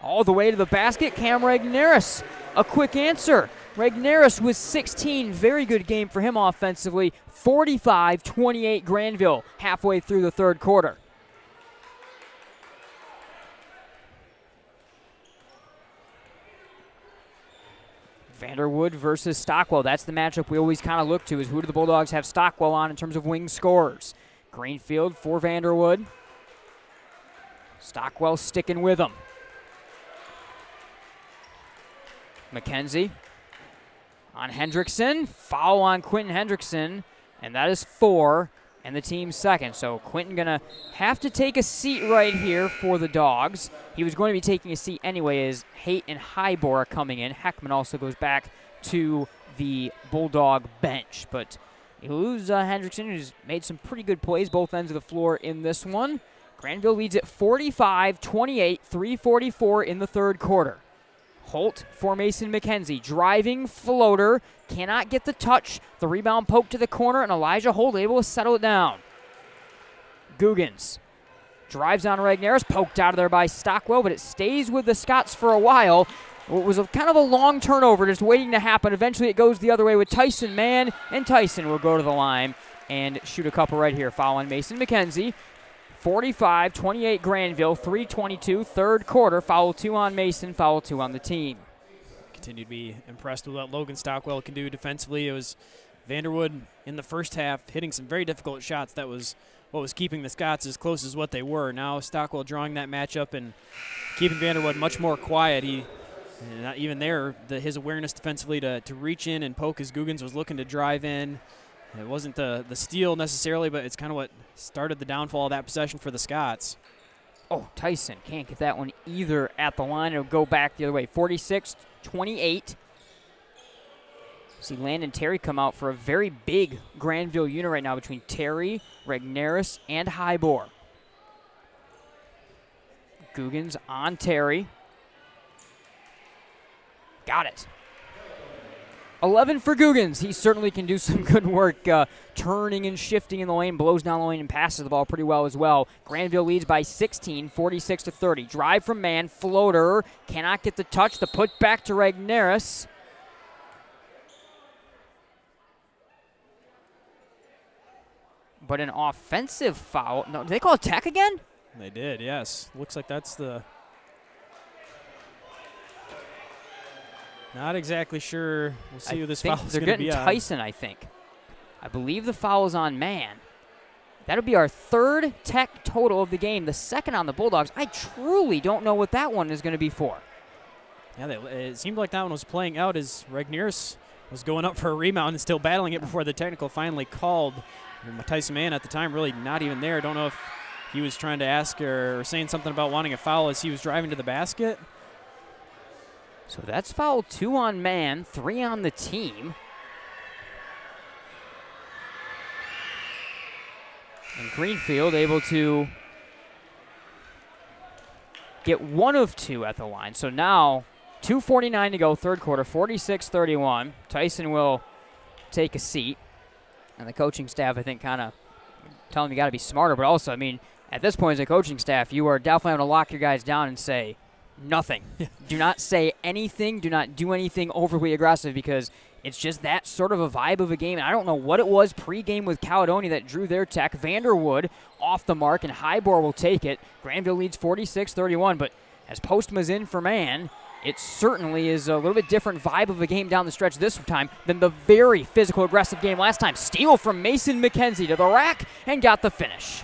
All the way to the basket, Cam Regneris. A quick answer. Regneris with 16. Very good game for him offensively. 45-28 Grandville halfway through the third quarter. Vanderwood versus Stockwell. That's the matchup we always kind of look to, is who do the Bulldogs have Stockwell on in terms of wing scorers. Greenfield for Vanderwood. Stockwell sticking with him. McKenzie on Hendrickson. Foul on Quentin Hendrickson, and that is 4 and the team's second. So Quentin going to have to take a seat right here for the Dogs. He was going to be taking a seat anyway as Haight and Hybor are coming in. Heckman also goes back to the Bulldog bench. But you lose Hendrickson, who's made some pretty good plays both ends of the floor in this one. Grandville leads at 45-28, 3:44 in the third quarter. Holt for Mason McKenzie. Driving floater. Cannot get the touch. The rebound poke to the corner, and Elijah Holt able to settle it down. Guggens drives on Regneris. Poked out of there by Stockwell, but it stays with the Scots for a while. It was kind of a long turnover just waiting to happen. Eventually it goes the other way with Tyson Mann, and Tyson will go to the line and shoot a couple right here. Foul on Mason McKenzie. 45-28 Grandville, 3:22, third quarter. Foul 2 on Mason, foul 2 on the team. Continue to be impressed with what Logan Stockwell can do defensively. It was Vanderwood in the first half hitting some very difficult shots. That was what was keeping the Scots as close as what they were. Now Stockwell drawing that matchup and keeping Vanderwood much more quiet. He, not even there, his awareness defensively to reach in and poke as Guggens was looking to drive in. It wasn't the steal necessarily, but it's kind of what started the downfall of that possession for the Scots. Oh, Tyson can't get that one either at the line. It'll go back the other way. 46-28. See Landon Terry come out for a very big Grandville unit right now between Terry, Regneris, and Hybor. Guggens on Terry. Got it. 11 for Googans. He certainly can do some good work turning and shifting in the lane, blows down the lane and passes the ball pretty well as well. Grandville leads by 16, 46-30. Drive from man, floater, cannot get the touch. The put back to Regneris. But an offensive foul. No, did they call a tech again? They did, yes. Looks like that's the... Not exactly sure. We'll see who this foul is going to be on. They're getting Tyson, I think. I believe the foul is on man. That'll be our third tech total of the game, the second on the Bulldogs. I truly don't know what that one is going to be for. Yeah, it seemed like that one was playing out as Regneris was going up for a rebound and still battling it before the technical finally called. Tyson Mann at the time really not even there. Don't know if he was trying to ask or saying something about wanting a foul as he was driving to the basket. So that's foul 2 on man, 3 on the team. And Greenfield able to get 1 of 2 at the line. So now 2:49 to go, third quarter, 46-31. Tyson will take a seat. And the coaching staff, I think, kind of telling him you got to be smarter. But also, I mean, at this point as a coaching staff, you are definitely having to lock your guys down and say nothing. Do not say anything. Do not do anything overly aggressive because it's just that sort of a vibe of a game. And I don't know what it was pregame with Caledonia that drew their tech. Vanderwood off the mark, and Highbore will take it. Grandville leads 46-31, but as Postma's in for man, it certainly is a little bit different vibe of a game down the stretch this time than the very physical, aggressive game last time. Steal from Mason McKenzie to the rack and got the finish.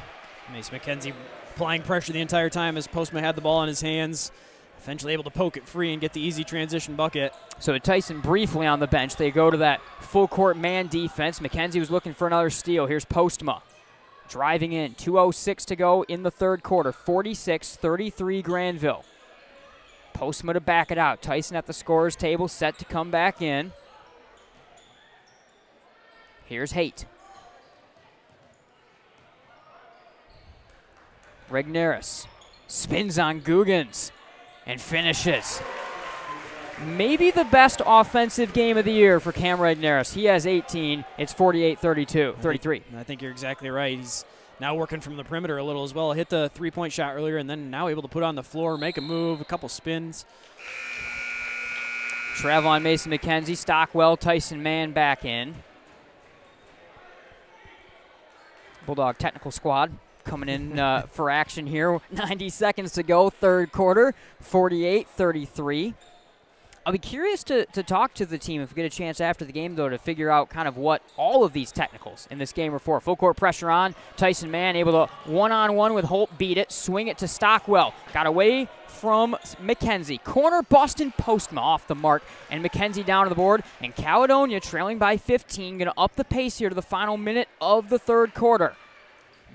Mason McKenzie applying pressure the entire time as Postma had the ball in his hands. Eventually able to poke it free and get the easy transition bucket. So Tyson briefly on the bench. They go to that full court man defense. McKenzie was looking for another steal. Here's Postma driving in. 2:06 to go in the third quarter. 46-33 Grandville. Postma to back it out. Tyson at the scorer's table, set to come back in. Here's Haight. Regneris spins on Googans and finishes. Maybe the best offensive game of the year for Cam Regneris. He has 18. It's 48-33. I think you're exactly right. He's now working from the perimeter a little as well. Hit the three-point shot earlier and then now able to put on the floor, make a move, a couple spins. Travel on Mason McKenzie. Stockwell, Tyson Mann back in. Bulldog technical squad coming in for action here. 90 seconds to go, third quarter, 48-33. I'll be curious to talk to the team if we get a chance after the game, though, to figure out kind of what all of these technicals in this game are for. Full court pressure on. Tyson Mann able to one-on-one with Holt, beat it, swing it to Stockwell. Got away from McKenzie. Corner Boston Postma off the mark, and McKenzie down to the board. And Caledonia trailing by 15, going to up the pace here to the final minute of the third quarter.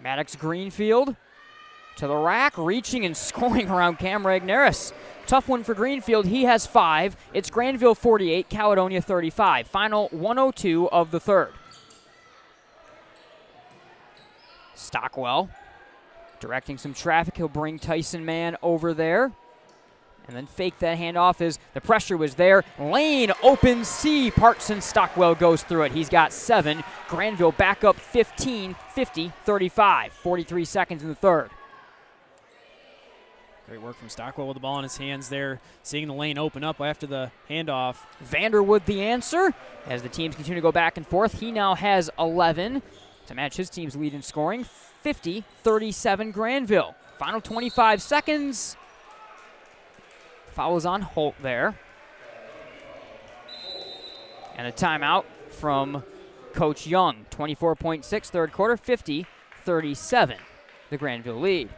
Maddox Greenfield to the rack, reaching and scoring around Cam Regneris. Tough one for Greenfield. He has 5. It's Grandville 48, Caledonia 35. Final 1:02 of the third. Stockwell directing some traffic. He'll bring Tyson Mann over there. And then fake that handoff as the pressure was there. Lane, open C. Parkson Stockwell goes through it. He's got 7. Grandville back up 15, 50-35. 43 seconds in the third. Great work from Stockwell with the ball in his hands there, seeing the lane open up after the handoff. Vanderwood the answer as the teams continue to go back and forth. He now has 11 to match his team's lead in scoring. 50-37 Grandville. Final 25 seconds. Foul is on Holt there. And a timeout from Coach Young. 24.6 third quarter, 50-37 the Grandville lead.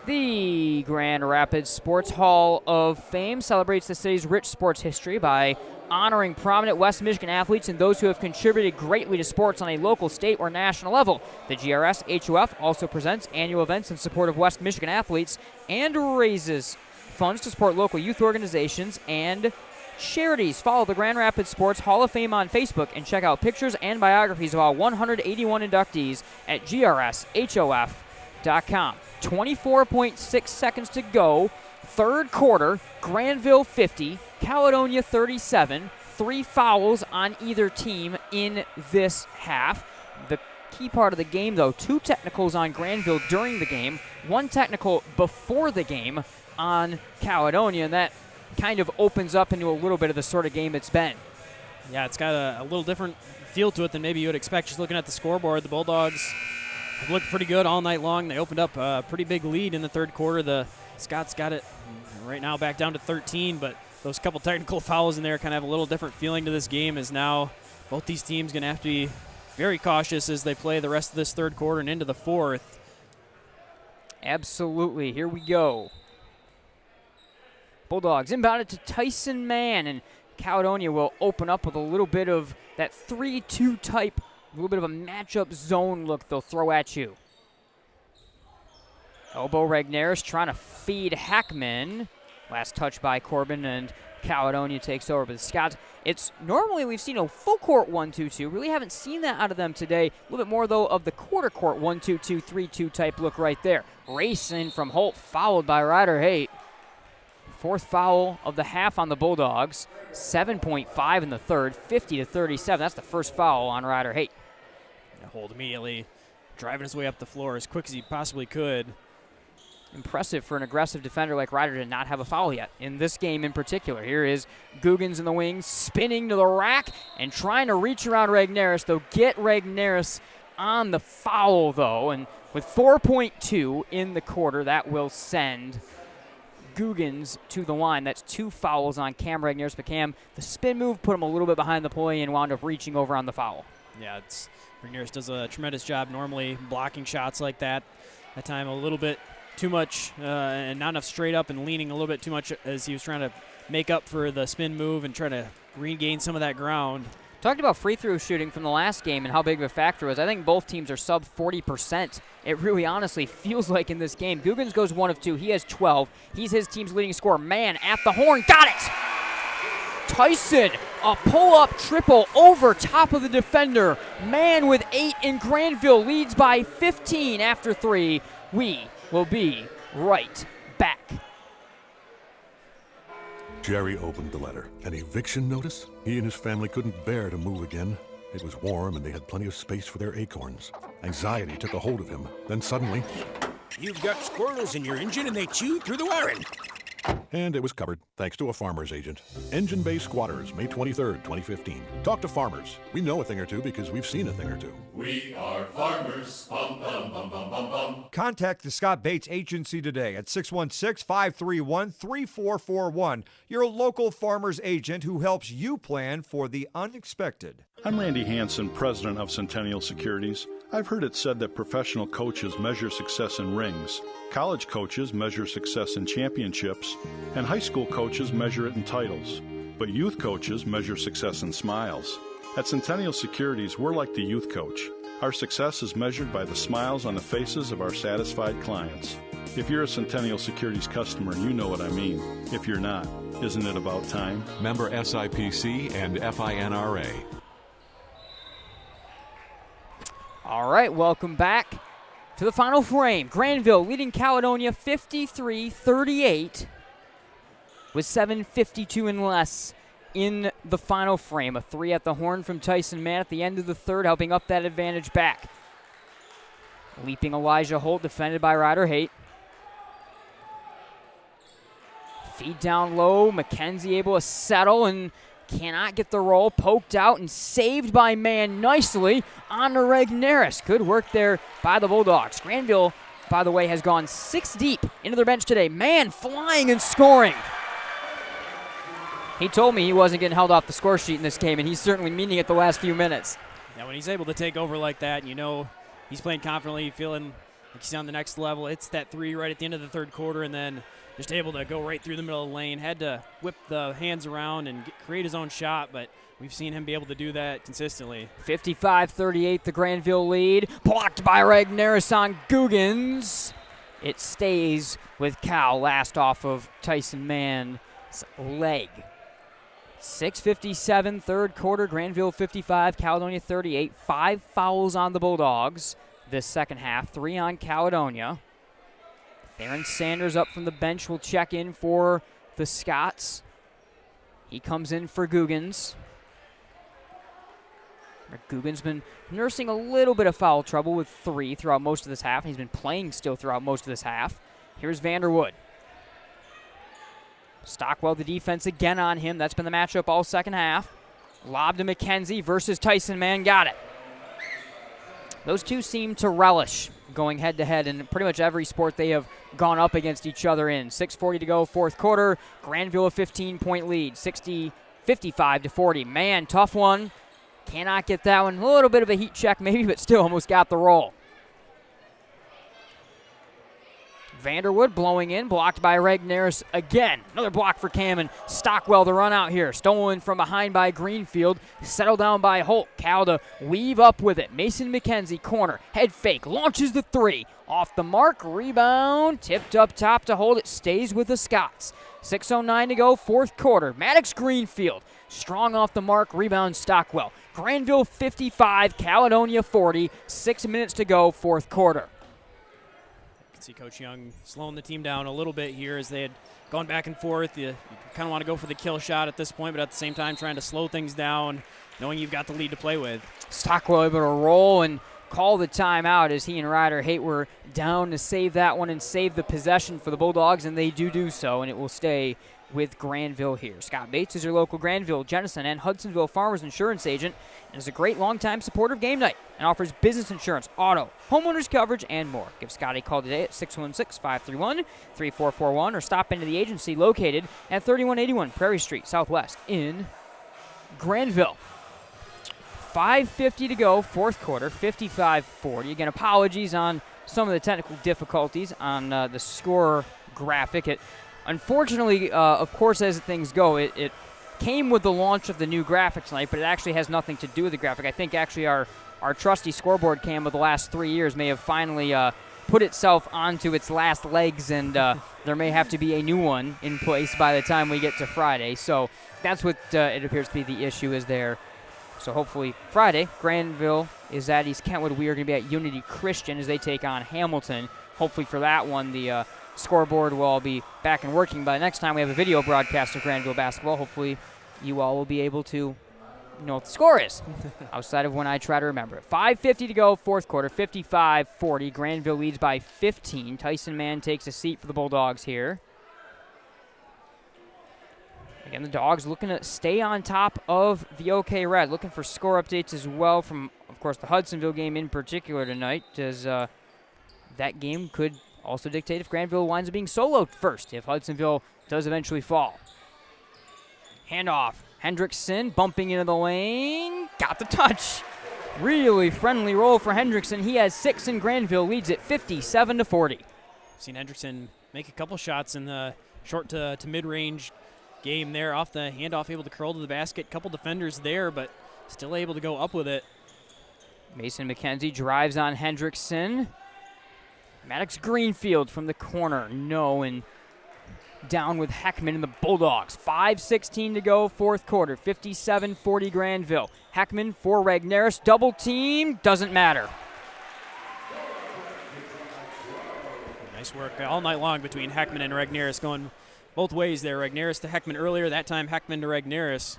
The Grand Rapids Sports Hall of Fame celebrates the city's rich sports history by honoring prominent West Michigan athletes and those who have contributed greatly to sports on a local, state, or national level. The GRS HOF also presents annual events in support of West Michigan athletes and raises funds to support local youth organizations and charities. Follow the Grand Rapids Sports Hall of Fame on Facebook and check out pictures and biographies of all 181 inductees at grshof.com. 24.6 seconds to go. Third quarter, Grandville 50, Caledonia 37, 3 fouls on either team in this half. The key part of the game, though, 2 technicals on Grandville during the game, 1 technical before the game on Caledonia, and that kind of opens up into a little bit of the sort of game it's been. Yeah, it's got a little different feel to it than maybe you would expect just looking at the scoreboard. The Bulldogs have looked pretty good all night long. They opened up a pretty big lead in the third quarter. The Scots got it right now back down to 13, but those couple technical fouls in there kind of have a little different feeling to this game, as now both these teams going to have to be very cautious as they play the rest of this third quarter and into the fourth. Absolutely. Here we go. Bulldogs inbound it to Tyson Mann, and Caledonia will open up with a little bit of that 3-2 type, a little bit of a matchup zone look they'll throw at you. Elbow Regneris trying to feed Heckman. Last touch by Corbin, and Caledonia takes over. But the Scots, it's normally we've seen a full court 1-2-2. Really haven't seen that out of them today. A little bit more, though, of the quarter court 1-2-2, 3-2 type look right there. Racing from Holt, fouled by Ryder Haight. 4th foul of the half on the Bulldogs. 7.5 in the third, 50-37. That's the first foul on Ryder Haight. Holt immediately driving his way up the floor as quick as he possibly could. Impressive for an aggressive defender like Ryder to not have a foul yet in this game in particular. Here is Googans in the wing, spinning to the rack and trying to reach around Regneris. They'll get Regneris on the foul, though, and with 4.2 in the quarter, that will send Googans to the line. That's 2 fouls on Cam Regneris, but Cam, the spin move put him a little bit behind the play and wound up reaching over on the foul. Yeah, Regneris does a tremendous job normally blocking shots like that. That time a little bit too much and not enough straight up, and leaning a little bit too much as he was trying to make up for the spin move and try to regain some of that ground. Talked about free throw shooting from the last game and how big of a factor it was. I think both teams are sub 40%. It really honestly feels like in this game. Googans goes 1 of 2. He has 12. He's his team's leading scorer. Mann at the horn. Got it! Tyson, a pull-up triple over top of the defender. Mann with 8, and Grandville leads by 15 after 3. We will be right back. Jerry opened the letter. An eviction notice? He and his family couldn't bear to move again. It was warm and they had plenty of space for their acorns. Anxiety took a hold of him. Then suddenly, you've got squirrels in your engine and they chew through the wiring. And it was covered, thanks to a farmer's agent. Engine Bay Squatters, May 23rd, 2015. Talk to farmers. We know a thing or two because we've seen a thing or two. We are farmers. Bum, bum, bum, bum, bum, bum. Contact the Scott Bates Agency today at 616-531-3441. Your local farmer's agent who helps you plan for the unexpected. I'm Randy Hansen, president of Centennial Securities. I've heard it said that professional coaches measure success in rings, college coaches measure success in championships, and high school coaches measure it in titles. But youth coaches measure success in smiles. At Centennial Securities, we're like the youth coach. Our success is measured by the smiles on the faces of our satisfied clients. If you're a Centennial Securities customer, you know what I mean. If you're not, isn't it about time? Member SIPC and FINRA. All right, welcome back to the final frame. Grandville leading Caledonia 53-38 with 7:52 and less in the final frame. A 3 at the horn from Tyson Mann at the end of the third, helping up that advantage back. Leaping Elijah Holt, defended by Ryder Haight. Feed down low, McKenzie able to settle and cannot get the roll. Poked out and saved by Mann nicely on to Regneris. Good work there by the Bulldogs. Grandville, by the way, has gone 6 deep into their bench today. Mann flying and scoring. He told me he wasn't getting held off the score sheet in this game, and he's certainly meaning it the last few minutes. Yeah, when he's able to take over like that, you know he's playing confidently, feeling like he's on the next level. It's that 3 right at the end of the third quarter, and then just able to go right through the middle of the lane. Had to whip the hands around and create his own shot, but we've seen him be able to do that consistently. 55-38, the Grandville lead. Blocked by Regneris on Googans. It stays with Cal, last off of Tyson Mann's leg. 6:57, third quarter. Grandville 55, Caledonia 38. 5 fouls on the Bulldogs this second half, 3 on Caledonia. Theron Sanders up from the bench will check in for the Scots. He comes in for Googans. Guggen's been nursing a little bit of foul trouble with 3 throughout most of this half. He's been playing still throughout most of this half. Here's Vanderwood. Stockwell, the defense again on him. That's been the matchup all second half. Lob to McKenzie versus Tyson Mann. Got it. Those two seem to relish going head-to-head in pretty much every sport they have gone up against each other in. 6:40 to go, fourth quarter. Grandville a 15-point lead, 55-40. Man, tough one. Cannot get that one. A little bit of a heat check maybe, but still almost got the roll. Vanderwood blowing in, blocked by Regneris again. Another block for Cam, and Stockwell the run out here. Stolen from behind by Greenfield, settled down by Holt. Cal to weave up with it. Mason McKenzie, corner, head fake, launches the 3. Off the mark, rebound, tipped up top to hold. It stays with the Scots. 6:09 to go, fourth quarter. Maddox Greenfield, strong off the mark, rebound Stockwell. Grandville 55, Caledonia 40. 6 minutes to go, fourth quarter. See Coach Young slowing the team down a little bit here as they had gone back and forth. You kind of want to go for the kill shot at this point, but at the same time trying to slow things down, knowing you've got the lead to play with. Stockwell able to roll and call the timeout as he and Ryder Haight were down to save that one and save the possession for the Bulldogs, and they do so, and it will stay with Grandville here. Scott Bates is your local Grandville, Jenison, and Hudsonville Farmers Insurance agent, and is a great longtime supporter of Game Night and offers business insurance, auto, homeowners coverage, and more. Give Scott a call today at 616-531-3441 or stop into the agency located at 3181 Prairie Street, Southwest in Grandville. 5:50 to go, fourth quarter, 55-40. Again, apologies on some of the technical difficulties on the score graphic. Unfortunately, of course, as things go, it came with the launch of the new graphics tonight, but it actually has nothing to do with the graphic. I think actually our trusty scoreboard cam of the last 3 years may have finally put itself onto its last legs, and there may have to be a new one in place by the time we get to Friday. So that's what it appears to be the issue is there. So hopefully Friday, Grandville is at East Kentwood. We are going to be at Unity Christian as they take on Hamilton. Hopefully for that one, the scoreboard will all be back and working by the next time we have a video broadcast of Grandville basketball. Hopefully you all will be able to know what the score is outside of when I try to remember it. 5:50 to go, fourth quarter, 55-40. Grandville leads by 15. Tyson Mann takes a seat for the Bulldogs here. Again, the Dogs looking to stay on top of the OK Red, looking for score updates as well from, of course, the Hudsonville game in particular tonight, as that game could also dictate if Grandville winds up being soloed first, if Hudsonville does eventually fall. Handoff. Hendrickson bumping into the lane. Got the touch. Really friendly roll for Hendrickson. He has 6 and Grandville leads it 57-40. Seen Hendrickson make a couple shots in the short to mid-range game there. Off the handoff, able to curl to the basket. Couple defenders there, but still able to go up with it. Mason McKenzie drives on Hendrickson. Maddox Greenfield from the corner. No, and down with Heckman and the Bulldogs. 5:16 to go, fourth quarter. 57-40 Grandville. Heckman for Regneris. Double team. Doesn't matter. Nice work all night long between Heckman and Regneris, going both ways there. Regneris to Heckman earlier. That time Heckman to Regneris.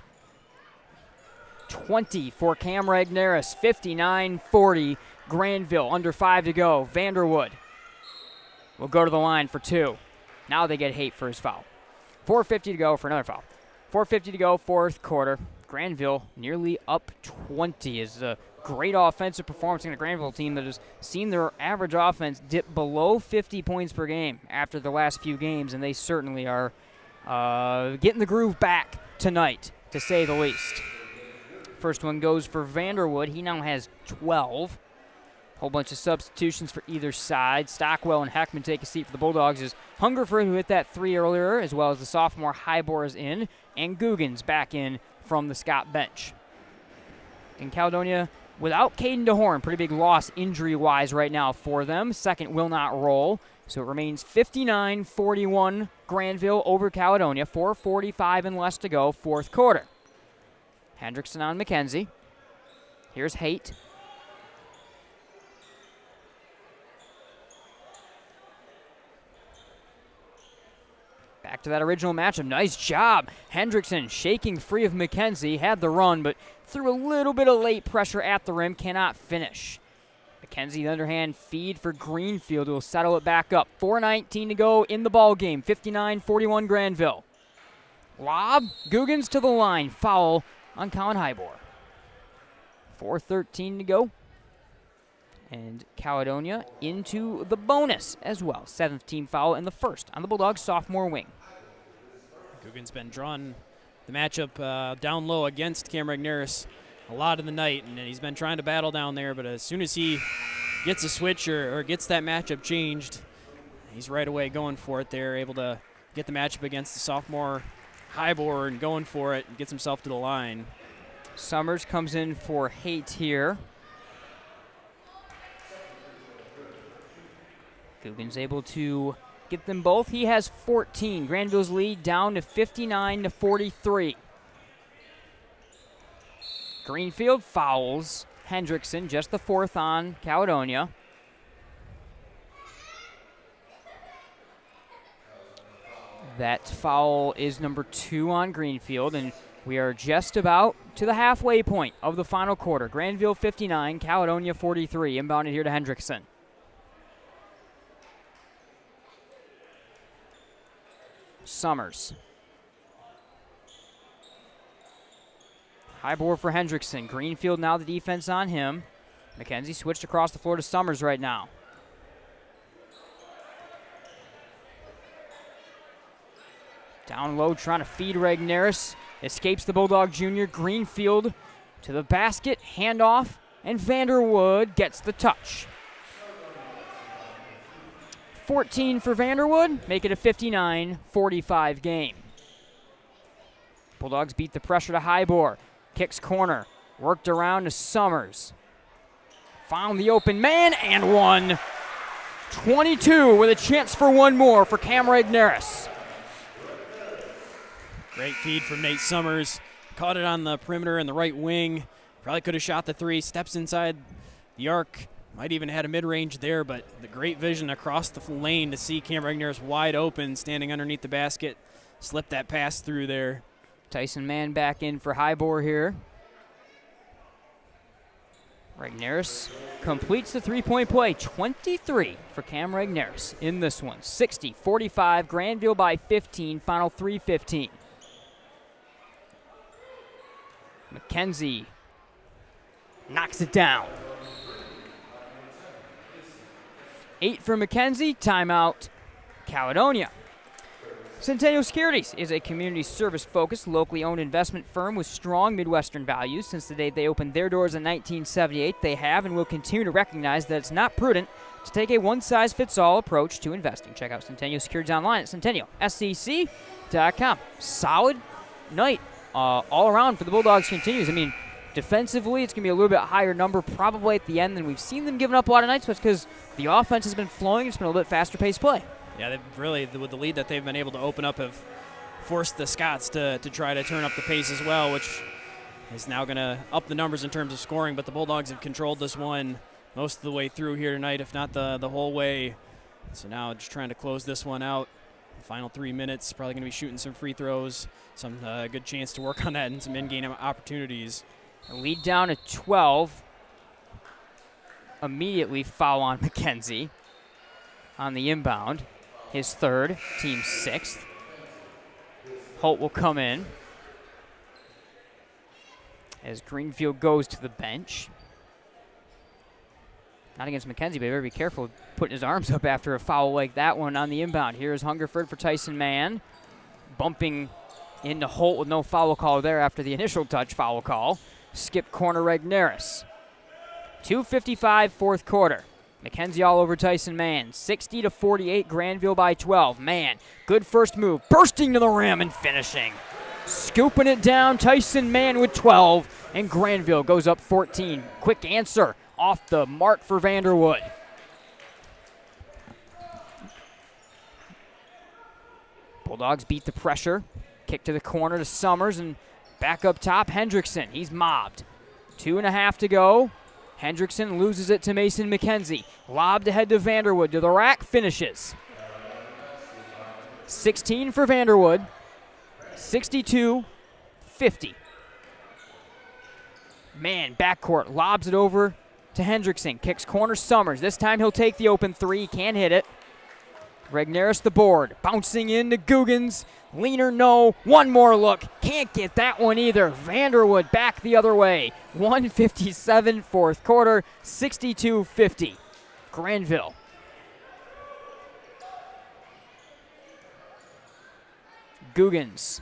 20 for Cam Regneris. 59-40 Grandville. Under 5 to go. Vanderwood will go to the line for 2. Now they get Haight for his foul. 4:50 to go for another foul. 4:50 to go, fourth quarter. Grandville nearly up 20 is a great offensive performance in a Grandville team that has seen their average offense dip below 50 points per game after the last few games, and they certainly are getting the groove back tonight, to say the least. First one goes for Vanderwood. He now has 12. Whole bunch of substitutions for either side. Stockwell and Heckman take a seat for the Bulldogs as Hungerford, who hit that 3 earlier, as well as the sophomore Highbor is in, and Guggens back in from the Scott bench. In Caledonia, without Caden DeHorn, pretty big loss injury-wise right now for them. Second will not roll, so it remains 59-41 Grandville over Caledonia. 4:45 and less to go, fourth quarter. Hendrickson on McKenzie. Here's Haight. Back to that original matchup. Nice job. Hendrickson shaking free of McKenzie. Had the run, but through a little bit of late pressure at the rim, cannot finish. McKenzie, the underhand feed for Greenfield, who will settle it back up. 4:19 to go in the ball game. 59-41 Grandville. Lob, Googans to the line. Foul on Colin Hybor. 4:13 to go. And Caledonia into the bonus as well. 7th team foul in the first on the Bulldogs' sophomore wing. Googans been drawn the matchup down low against Cam Regneris a lot of the night, and he's been trying to battle down there, but as soon as he gets a switch or gets that matchup changed, he's right away going for it there, able to get the matchup against the sophomore Hybor and going for it and gets himself to the line. Summers comes in for Haight here. Googans able to get them both. He has 14. Grandville's lead down to 59-43. Greenfield fouls Hendrickson, just the 4th on Caledonia. That foul is number 2 on Greenfield, and we are just about to the halfway point of the final quarter. Grandville 59, Caledonia 43. Inbounded here to Hendrickson. Summers. High board for Hendrickson. Greenfield now the defense on him. McKenzie switched across the floor to Summers right now. Down low trying to feed Regneris. Escapes the Bulldog Jr. Greenfield to the basket. Handoff. And Vanderwood gets the touch. 14 for Vanderwood. Make it a 59-45 game. Bulldogs beat the pressure to Hybor. Kicks corner. Worked around to Summers. Found the open man and one. 22 with a chance for one more for Cam Regneris. Great feed from Nate Summers. Caught it on the perimeter in the right wing. Probably could have shot the 3. Steps inside the arc. Might even had a mid-range there, but the great vision across the lane to see Cam Regneris wide open, standing underneath the basket. Slipped that pass through there. Tyson Mann back in for Hybor here. Regneris completes the three-point play. 23 for Cam Regneris in this one. 60-45, Grandville by 15, final 3:15. McKenzie knocks it down. 8 for McKenzie, timeout, Caledonia. Centennial Securities is a community service-focused, locally owned investment firm with strong Midwestern values. Since the day they opened their doors in 1978, they have and will continue to recognize that it's not prudent to take a one-size-fits-all approach to investing. Check out Centennial Securities online at centennialscc.com. Solid night all around for the Bulldogs continues. I mean, defensively, it's going to be a little bit higher number probably at the end than we've seen them giving up a lot of nights, but it's because the offense has been flowing. It's been a little bit faster-paced play. Yeah, they've really, with the lead that they've been able to open up, have forced the Scots to try to turn up the pace as well, which is now going to up the numbers in terms of scoring. But the Bulldogs have controlled this one most of the way through here tonight, if not the whole way. So now just trying to close this one out. The final 3 minutes, probably going to be shooting some free throws, some good chance to work on that and some in-game opportunities. A lead down to 12. Immediately foul on McKenzie on the inbound. His 3rd, team 6th. Holt will come in as Greenfield goes to the bench. Not against McKenzie, but better be careful putting his arms up after a foul like that one on the inbound. Here's Hungerford for Tyson Mann. Bumping into Holt with no foul call there after the initial touch foul call. Skip corner Regneris. 2:55 fourth quarter. McKenzie all over Tyson Mann. 60-48, Grandville by 12. Mann, good first move, bursting to the rim and finishing. Scooping it down, Tyson Mann with 12, and Grandville goes up 14. Quick answer off the mark for Vanderwood. Bulldogs beat the pressure. Kick to the corner to Summers, and back up top, Hendrickson. He's mobbed. 2.5 to go. Hendrickson loses it to Mason McKenzie. Lobbed ahead to Vanderwood. To the rack, finishes. 16 for Vanderwood. 62-50. Man, backcourt, lobs it over to Hendrickson. Kicks corner Summers. This time he'll take the open three. Can't hit it. Regnerus the board. Bouncing into Googans. Leaner, no. One more look. Can't get that one either. Vanderwood back the other way. 1:57 fourth quarter. 62-50. Grandville. Googans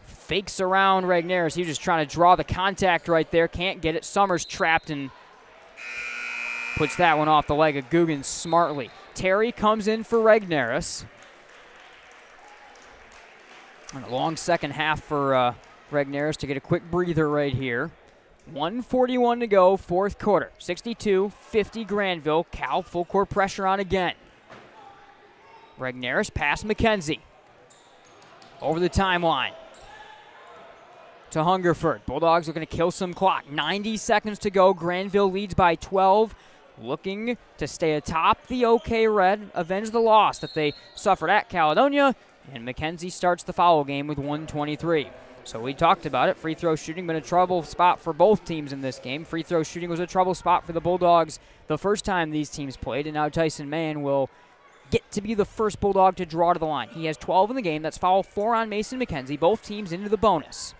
fakes around Regnerus. He was just trying to draw the contact right there. Can't get it. Summers trapped and puts that one off the leg of Googans smartly. Terry comes in for Regnerus. And a long second half for Regnerus to get a quick breather right here. 1:41 to go, fourth quarter. 62-50 Grandville. Cal full court pressure on again. Regnerus past McKenzie. Over the timeline to Hungerford. Bulldogs looking to kill some clock. 90 seconds to go. Grandville leads by 12. Looking to stay atop the OK Red, avenge the loss that they suffered at Caledonia. And McKenzie starts the foul game with 1:23. So we talked about it. Free throw shooting been a trouble spot for both teams in this game. Free throw shooting was a trouble spot for the Bulldogs the first time these teams played. And now Tyson Mann will get to be the first Bulldog to draw to the line. He has 12 in the game. That's foul 4 on Mason McKenzie. Both teams into the bonus.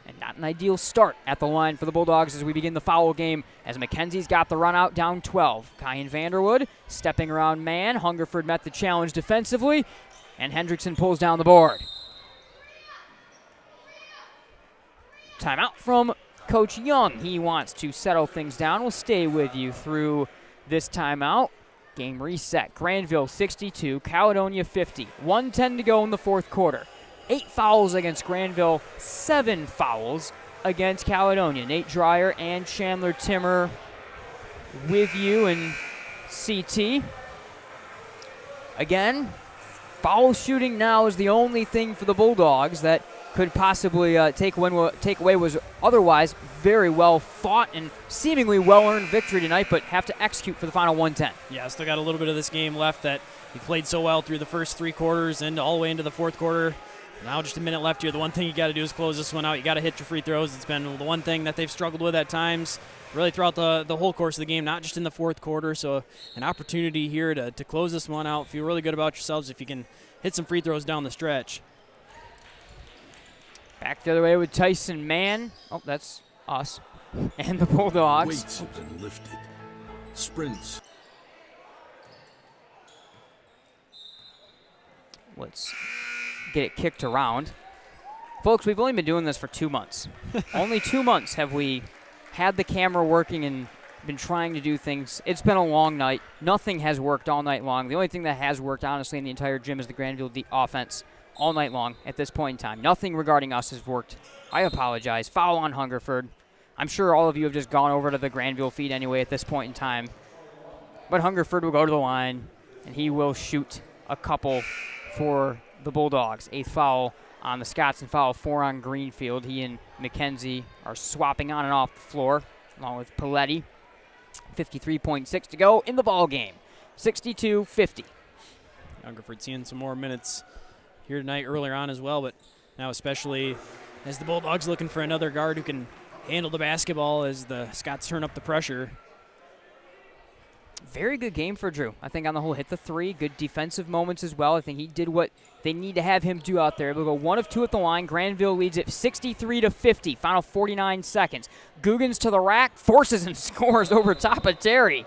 And not an ideal start at the line for the Bulldogs as we begin the foul game, as McKenzie's got the run out down 12. Kyan Vanderwood stepping around man. Hungerford met the challenge defensively, and Hendrickson pulls down the board. Timeout from Coach Young. He wants to settle things down. We'll stay with you through this timeout. Game reset. Grandville 62, Caledonia 50. 1:10 to go in the fourth quarter. 8 fouls against Grandville, 7 fouls against Caledonia. Nate Dreyer and Chandler Timmer with you in CT. Again, foul shooting now is the only thing for the Bulldogs that could possibly take away was otherwise very well fought and seemingly well-earned victory tonight, but have to execute for the final 1:10. Yeah, still got a little bit of this game left that he played so well through the first 3 quarters and all the way into the fourth quarter. Now just a minute left here. The one thing you got to do is close this one out. You got to hit your free throws. It's been the one thing that they've struggled with at times, really throughout the whole course of the game, not just in the fourth quarter. So an opportunity here to close this one out. Feel really good about yourselves if you can hit some free throws down the stretch. Back the other way with Tyson Mann. Oh, that's us. And the Bulldogs. Weights have been lifted. Sprints. Let's get it kicked around. Folks, we've only been doing this for 2 months. Only 2 months have we had the camera working and been trying to do things. It's been a long night. Nothing has worked all night long. The only thing that has worked, honestly, in the entire gym is the Grandville offense all night long at this point in time. Nothing regarding us has worked. I apologize. Foul on Hungerford. I'm sure all of you have just gone over to the Grandville feed anyway at this point in time. But Hungerford will go to the line, and he will shoot a couple for the Bulldogs. 8th foul on the Scots and foul 4 on Greenfield. He and McKenzie are swapping on and off the floor, along with Paletti. 53.6 to go in the ball game. 62-50. Hungerford seeing some more minutes here tonight, earlier on as well, but now especially as the Bulldogs looking for another guard who can handle the basketball as the Scots turn up the pressure. Very good game for Drew. I think on the whole, hit the 3. Good defensive moments as well. I think he did what they need to have him do out there. Able to go 1 of 2 at the line. Grandville leads it 63-50. Final 49 seconds. Googans to the rack, forces and scores over top of Terry.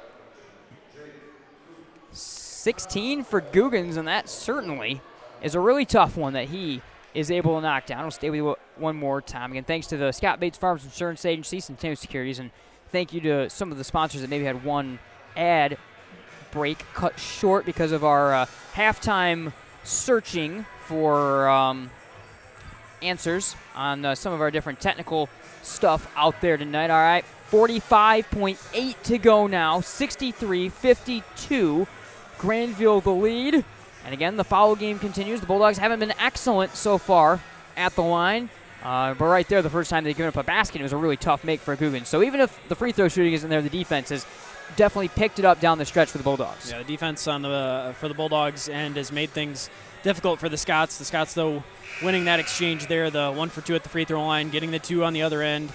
16 for Googans, and that certainly is a really tough one that he is able to knock down. We'll stay with you one more time. Again, thanks to the Scott Bates Farms Insurance Agency, Centennial Securities, and thank you to some of the sponsors that maybe had one ad break cut short because of our halftime searching for answers on some of our different technical stuff out there tonight. All right, 45.8 to go now, 63-52. Grandville the lead. And again, the foul game continues. The Bulldogs haven't been excellent so far at the line. But right there, the first time they've given up a basket, it was a really tough make for Googans. So even if the free throw shooting isn't there, the defense has definitely picked it up down the stretch for the Bulldogs. Yeah, the defense on for the Bulldogs end has made things difficult for the Scots. The Scots, though, winning that exchange there, the 1 for 2 at the free throw line, getting the 2 on the other end,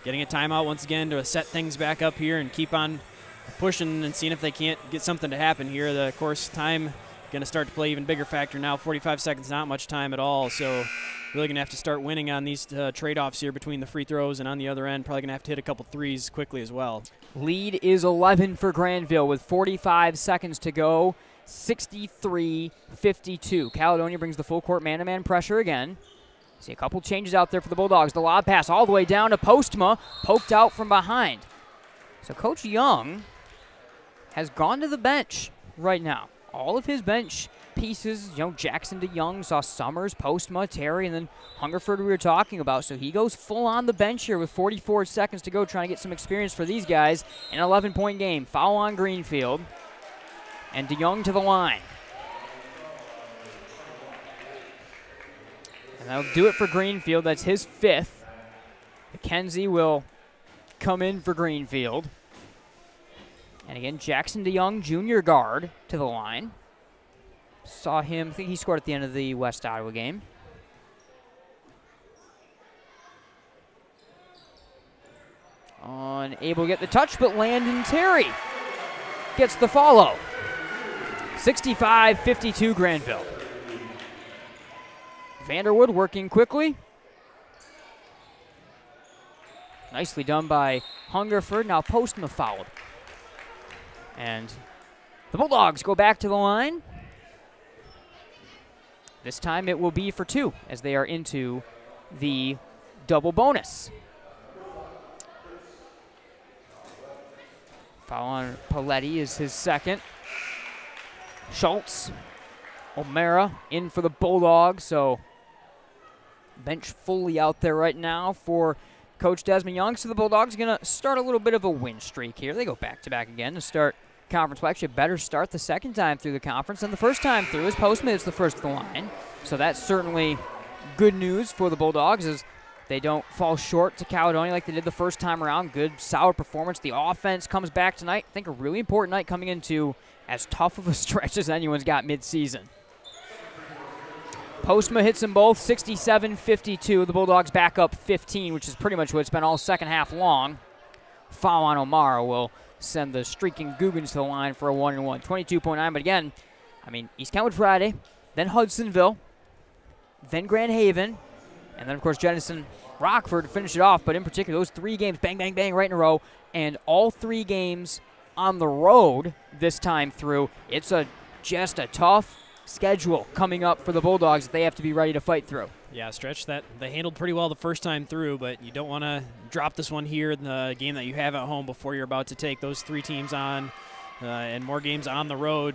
getting a timeout once again to set things back up here and keep on pushing and seeing if they can't get something to happen here. Of course, time going to start to play even bigger factor now. 45 seconds, not much time at all, so really going to have to start winning on these trade-offs here between the free throws, and on the other end, probably going to have to hit a couple threes quickly as well. Lead is 11 for Grandville with 45 seconds to go. 63-52. Caledonia brings the full court man-to-man pressure again. See a couple changes out there for the Bulldogs. The lob pass all the way down to Postma, poked out from behind. So Coach Young has gone to the bench right now. All of his bench pieces, Jackson DeYoung, saw Summers, Postma, Terry, and then Hungerford we were talking about. So he goes full on the bench here with 44 seconds to go, trying to get some experience for these guys. An 11-point game. Foul on Greenfield. And DeYoung to the line. And that'll do it for Greenfield. That's his 5th. McKenzie will come in for Greenfield. And again, Jackson DeYoung, junior guard, to the line. Saw him, I think he scored at the end of the West Iowa game. Unable to get the touch, but Landon Terry gets the follow. 65-52 Grandville. Vanderwood working quickly. Nicely done by Hungerford. Now Postma fouled. And the Bulldogs go back to the line. This time it will be for 2 as they are into the double bonus. Foul on Paletti is his 2nd. Schultz, O'Mara in for the Bulldogs, so bench fully out there right now for Coach Desmond Young. So the Bulldogs going to start a little bit of a win streak here. They go back-to-back again to start conference play. Actually, a better start the second time through the conference than the first time through, as Postman is the first of the line. So that's certainly good news for the Bulldogs as they don't fall short to Caledonia like they did the first time around. Good, solid performance. The offense comes back tonight. I think a really important night coming into as tough of a stretch as anyone's got mid-season. Postma hits them both, 67-52. The Bulldogs back up 15, which is pretty much what it's been all second half long. Foul on O'Mara will send the streaking Googans to the line for a 1-and-1. 22.9, but again, East Kentwood Friday, then Hudsonville, then Grand Haven, and then, of course, Jenison Rockford to finish it off. But in particular, those 3 games, bang, bang, bang, right in a row, and all 3 games on the road this time through. It's just a tough schedule coming up for the Bulldogs that they have to be ready to fight through. Yeah, stretch that they handled pretty well the first time through, but you don't want to drop this one here in the game that you have at home before you're about to take those 3 teams on and more games on the road.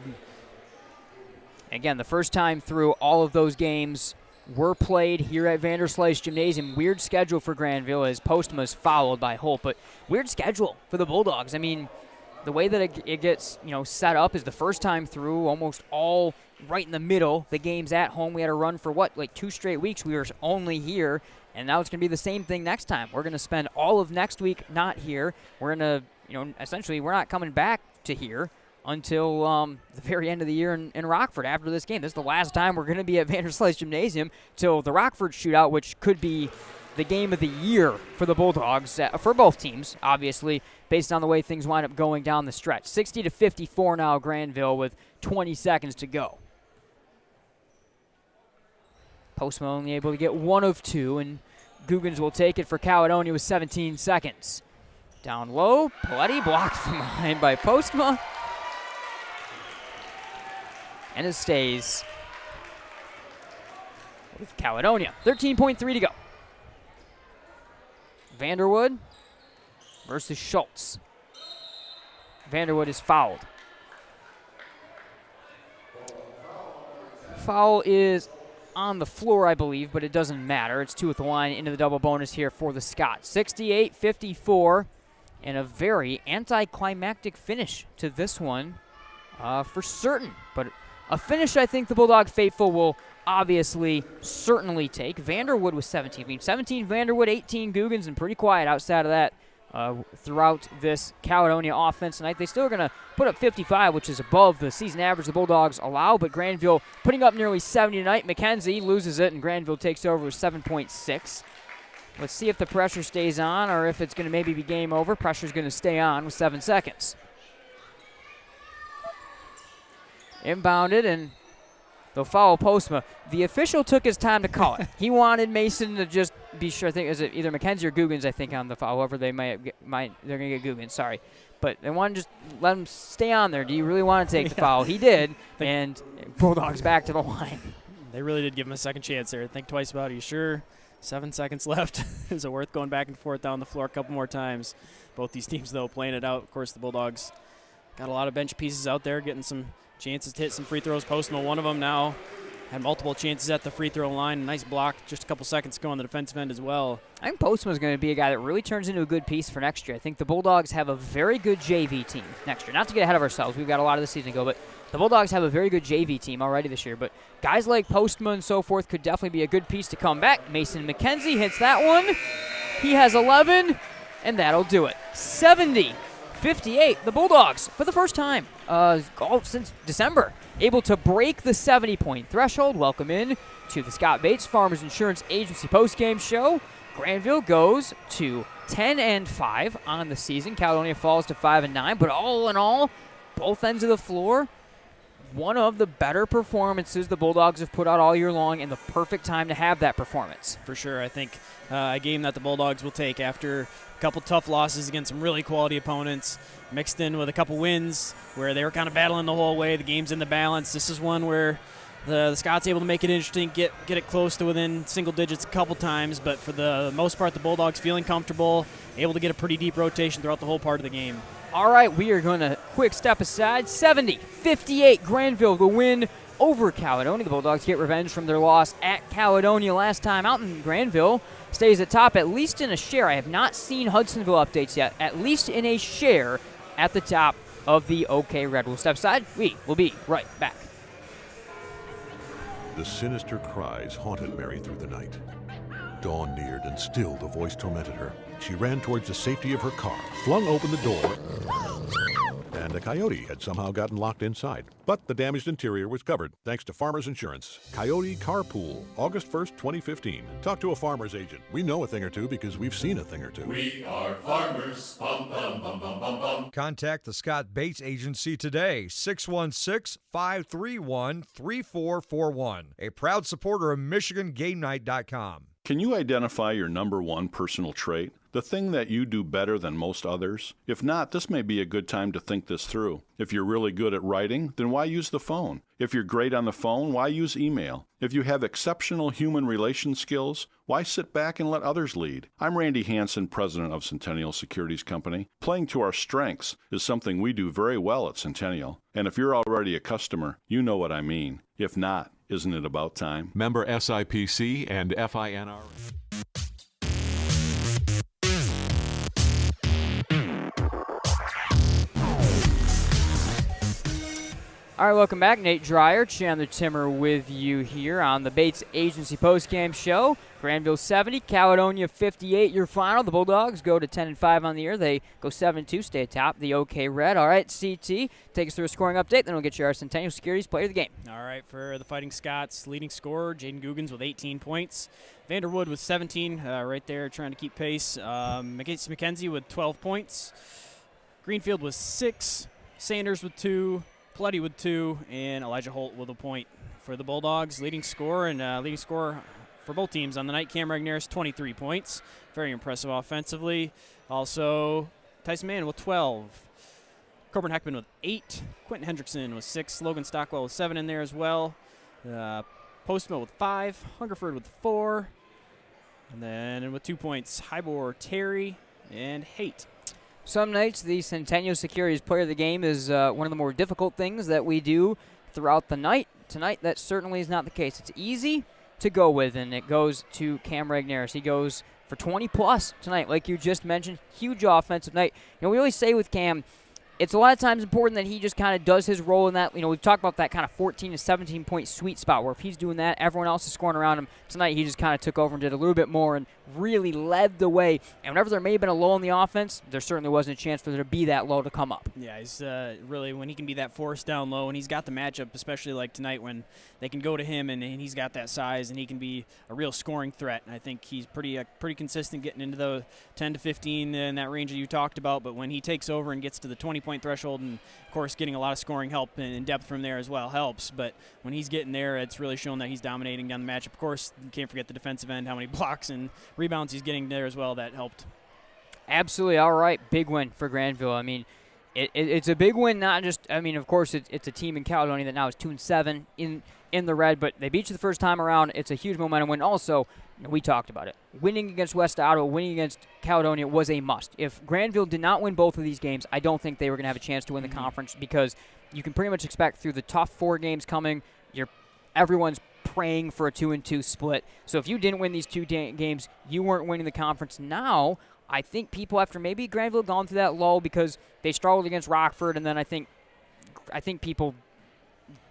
Again, the first time through, all of those games were played here at Vanderslice Gymnasium. Weird schedule for Grandville as Postma is fouled by Holt, but weird schedule for the Bulldogs. The way that it gets set up is the first time through, almost all right in the middle. The game's at home. We had a run for 2 straight weeks. We were only here, and now it's going to be the same thing next time. We're going to spend all of next week not here. We're going to, essentially, we're not coming back to here until the very end of the year in Rockford after this game. This is the last time we're going to be at Vanderslice Gymnasium till the Rockford shootout, which could be the game of the year for the Bulldogs, for both teams, obviously, based on the way things wind up going down the stretch. 60-54 now, Grandville, with 20 seconds to go. Postma only able to get 1 of 2, and Googans will take it for Caledonia with 17 seconds. Down low, Paletti blocked from behind by Postma. And it stays with Caledonia. 13.3 to go. Vanderwood versus Schultz. Vanderwood is fouled. Foul is on the floor, I believe, but it doesn't matter. It's 2 at the line into the double bonus here for the Scots. 68-54, and a very anticlimactic finish to this one for certain. But a finish I think the Bulldog faithful will obviously certainly take. Vanderwood with 17. 17 Vanderwood, 18 Googans, and pretty quiet outside of that throughout this Caledonia offense tonight. They still are going to put up 55, which is above the season average the Bulldogs allow, but Grandville putting up nearly 70 tonight. McKenzie loses it, and Grandville takes over with 7.6. Let's see if the pressure stays on or if it's going to maybe be game over. Pressure's going to stay on with 7 seconds. Inbounded, and they'll foul Postma. The official took his time to call it. He wanted Mason to just be sure. I think is it either McKenzie or Googans, I think, on the foul. However, they're going to get Googans, sorry. But they want to just let him stay on there. Do you really want to take the foul? He did, and Bulldogs back to the line. They really did give him a second chance there. Think twice about it. Are you sure? 7 seconds left. Is it worth going back and forth down the floor a couple more times? Both these teams, though, playing it out. Of course, the Bulldogs got a lot of bench pieces out there, getting some chances to hit some free throws. Postma, one of them now, had multiple chances at the free throw line. Nice block just a couple seconds ago on the defensive end as well. I think Postma is going to be a guy that really turns into a good piece for next year. I think the Bulldogs have a very good JV team next year. Not to get ahead of ourselves. We've got a lot of the season to go, but the Bulldogs have a very good JV team already this year. But guys like Postma and so forth could definitely be a good piece to come back. Mason McKenzie hits that one. He has 11, and that'll do it. 70-58. The Bulldogs, for the first time since December, able to break the 70-point threshold. Welcome in to the Scott Bates Farmers Insurance Agency postgame show. Grandville goes to 10-5 on the season. Caledonia falls to 5-9. But all in all, both ends of the floor, one of the better performances the Bulldogs have put out all year long, and the perfect time to have that performance. For sure. I think a game that the Bulldogs will take after a couple tough losses against some really quality opponents, mixed in with a couple wins where they were kind of battling the whole way. The game's in the balance. This is one where the Scots able to make it interesting, get it close to within single digits a couple times, but for the most part, the Bulldogs feeling comfortable, able to get a pretty deep rotation throughout the whole part of the game. All right, we are going to quick step aside. 70-58, Grandville, the win over Caledonia. The Bulldogs get revenge from their loss at Caledonia last time out in Grandville. Stays atop, at least in a share. I have not seen Hudsonville updates yet. At least in a share at the top of the OK Red. We'll step aside. We will be right back. The sinister cries haunted Mary through the night. Dawn neared, and still the voice tormented her. She ran towards the safety of her car, flung open the door, and a coyote had somehow gotten locked inside. But the damaged interior was covered, thanks to Farmers Insurance. Coyote Carpool, August 1st, 2015. Talk to a farmer's agent. We know a thing or two because we've seen a thing or two. We are farmers. Bum, bum, bum, bum, bum, bum. Contact the Scott Bates Agency today, 616-531-3441. A proud supporter of MichiganGameNight.com. Can you identify your number one personal trait? The thing that you do better than most others? If not, this may be a good time to think this through. If you're really good at writing, then why use the phone? If you're great on the phone, why use email? If you have exceptional human relation skills, why sit back and let others lead? I'm Randy Hansen, president of Centennial Securities Company. Playing to our strengths is something we do very well at Centennial. And if you're already a customer, you know what I mean. If not, isn't it about time? Member SIPC and FINRA. All right, welcome back. Nate Dreyer, Chandler Timmer with you here on the Bates Agency postgame show. Grandville 70, Caledonia 58, your final. The Bulldogs go to 10-5 on the year. They go 7-2, stay atop the OK Red. All right, CT, take us through a scoring update, then we'll get you our Centennial Securities player of the game. All right, for the Fighting Scots, leading scorer, Jaden Googans with 18 points. Vanderwood with 17, right there trying to keep pace. McKenzie with 12 points. Greenfield with 6. Sanders with 2. Pletty with 2, and Elijah Holt with a point for the Bulldogs. Leading scorer for both teams on the night, Cam Regner's 23 points. Very impressive offensively. Also, Tyson Mann with 12. Coburn Heckman with 8. Quentin Hendrickson with 6. Logan Stockwell with 7 in there as well. Postma with 5. Hungerford with 4. And then with 2 points, Hybor, Terry, and Haight. Some nights, the Centennial Securities player of the game is one of the more difficult things that we do throughout the night. Tonight, that certainly is not the case. It's easy to go with, and it goes to Cam Regnerus. He goes for 20-plus tonight, like you just mentioned. Huge offensive night. You know, we always say with Cam, it's a lot of times important that he just kind of does his role in that. You know, we've talked about that kind of 14 to 17-point sweet spot where if he's doing that, everyone else is scoring around him. Tonight, he just kind of took over and did a little bit more and really led the way. And whenever there may have been a lull in the offense, there certainly wasn't a chance for there to be that lull to come up. Yeah, he's really, when he can be that force down low, and he's got the matchup, especially like tonight when they can go to him and he's got that size and he can be a real scoring threat. And I think he's pretty consistent getting into the 10 to 15 in that range that you talked about. But when he takes over and gets to the 20-point threshold, and of course getting a lot of scoring help and depth from there as well helps. But when he's getting there, it's really shown that he's dominating down the matchup. Of course, you can't forget the defensive end, how many blocks and rebounds he's getting there as well. That helped. Absolutely. All right. Big win for Grandville. I mean, it's a big win, not just, I mean, of course, it's a team in Caledonia that now is 2-7 in the red, but they beat you the first time around. It's a huge momentum win. Also, we talked about it. Winning against West Ottawa, winning against Caledonia was a must. If Grandville did not win both of these games, I don't think they were going to have a chance to win the conference, because you can pretty much expect through the tough 4 games coming, everyone's praying for a 2-2 split. So if you didn't win these 2 games, you weren't winning the conference. Now, I think people, after maybe Grandville gone through that lull because they struggled against Rockford, and then I think people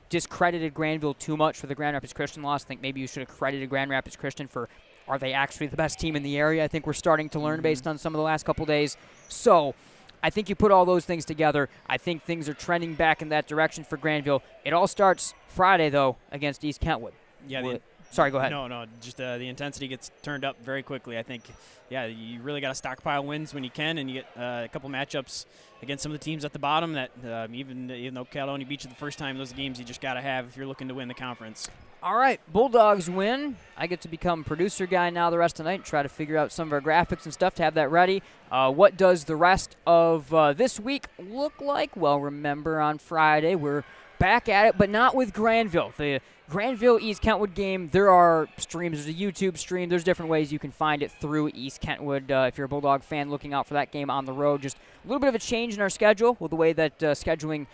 discredited Grandville too much for the Grand Rapids Christian loss. I think maybe you should have credited Grand Rapids Christian for, are they actually the best team in the area? I think we're starting to learn based on some of the last couple days. So I think you put all those things together. I think things are trending back in that direction for Grandville. It all starts Friday, though, against East Kentwood. Yeah. Sorry, go ahead. No, just the intensity gets turned up very quickly. I think, you really got to stockpile wins when you can, and you get a couple matchups against some of the teams at the bottom that even though Caledonia beat you the first time, those games you just got to have if you're looking to win the conference. All right, Bulldogs win. I get to become producer guy now the rest of the night and try to figure out some of our graphics and stuff to have that ready. What does the rest of this week look like? Well, remember on Friday we're back at it, but not with Grandville. The Grandville East Kentwood game, there are streams. There's a YouTube stream. There's different ways you can find it through East Kentwood. If you're a Bulldog fan, looking out for that game on the road. Just a little bit of a change in our schedule with the way that scheduling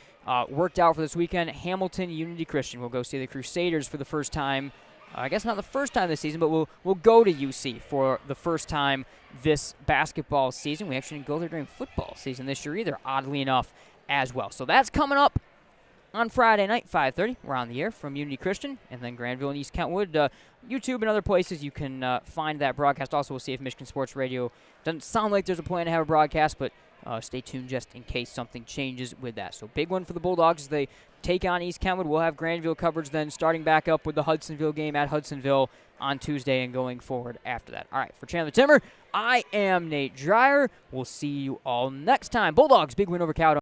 worked out for this weekend. Hamilton Unity Christian will go see the Crusaders for the first time. I guess not the first time this season, but we'll go to UC for the first time this basketball season. We actually didn't go there during football season this year either, oddly enough, as well. So that's coming up on Friday night, 5:30. We're on the air from Unity Christian, and then Grandville and East Kentwood. YouTube and other places you can find that broadcast. Also, we'll see if Michigan Sports Radio, doesn't sound like there's a plan to have a broadcast, but stay tuned just in case something changes with that. So big one for the Bulldogs as they take on East Kentwood. We'll have Grandville coverage then starting back up with the Hudsonville game at Hudsonville on Tuesday and going forward after that. All right, for Chandler Timmer, I am Nate Dreyer. We'll see you all next time. Bulldogs, big win over Caledonia.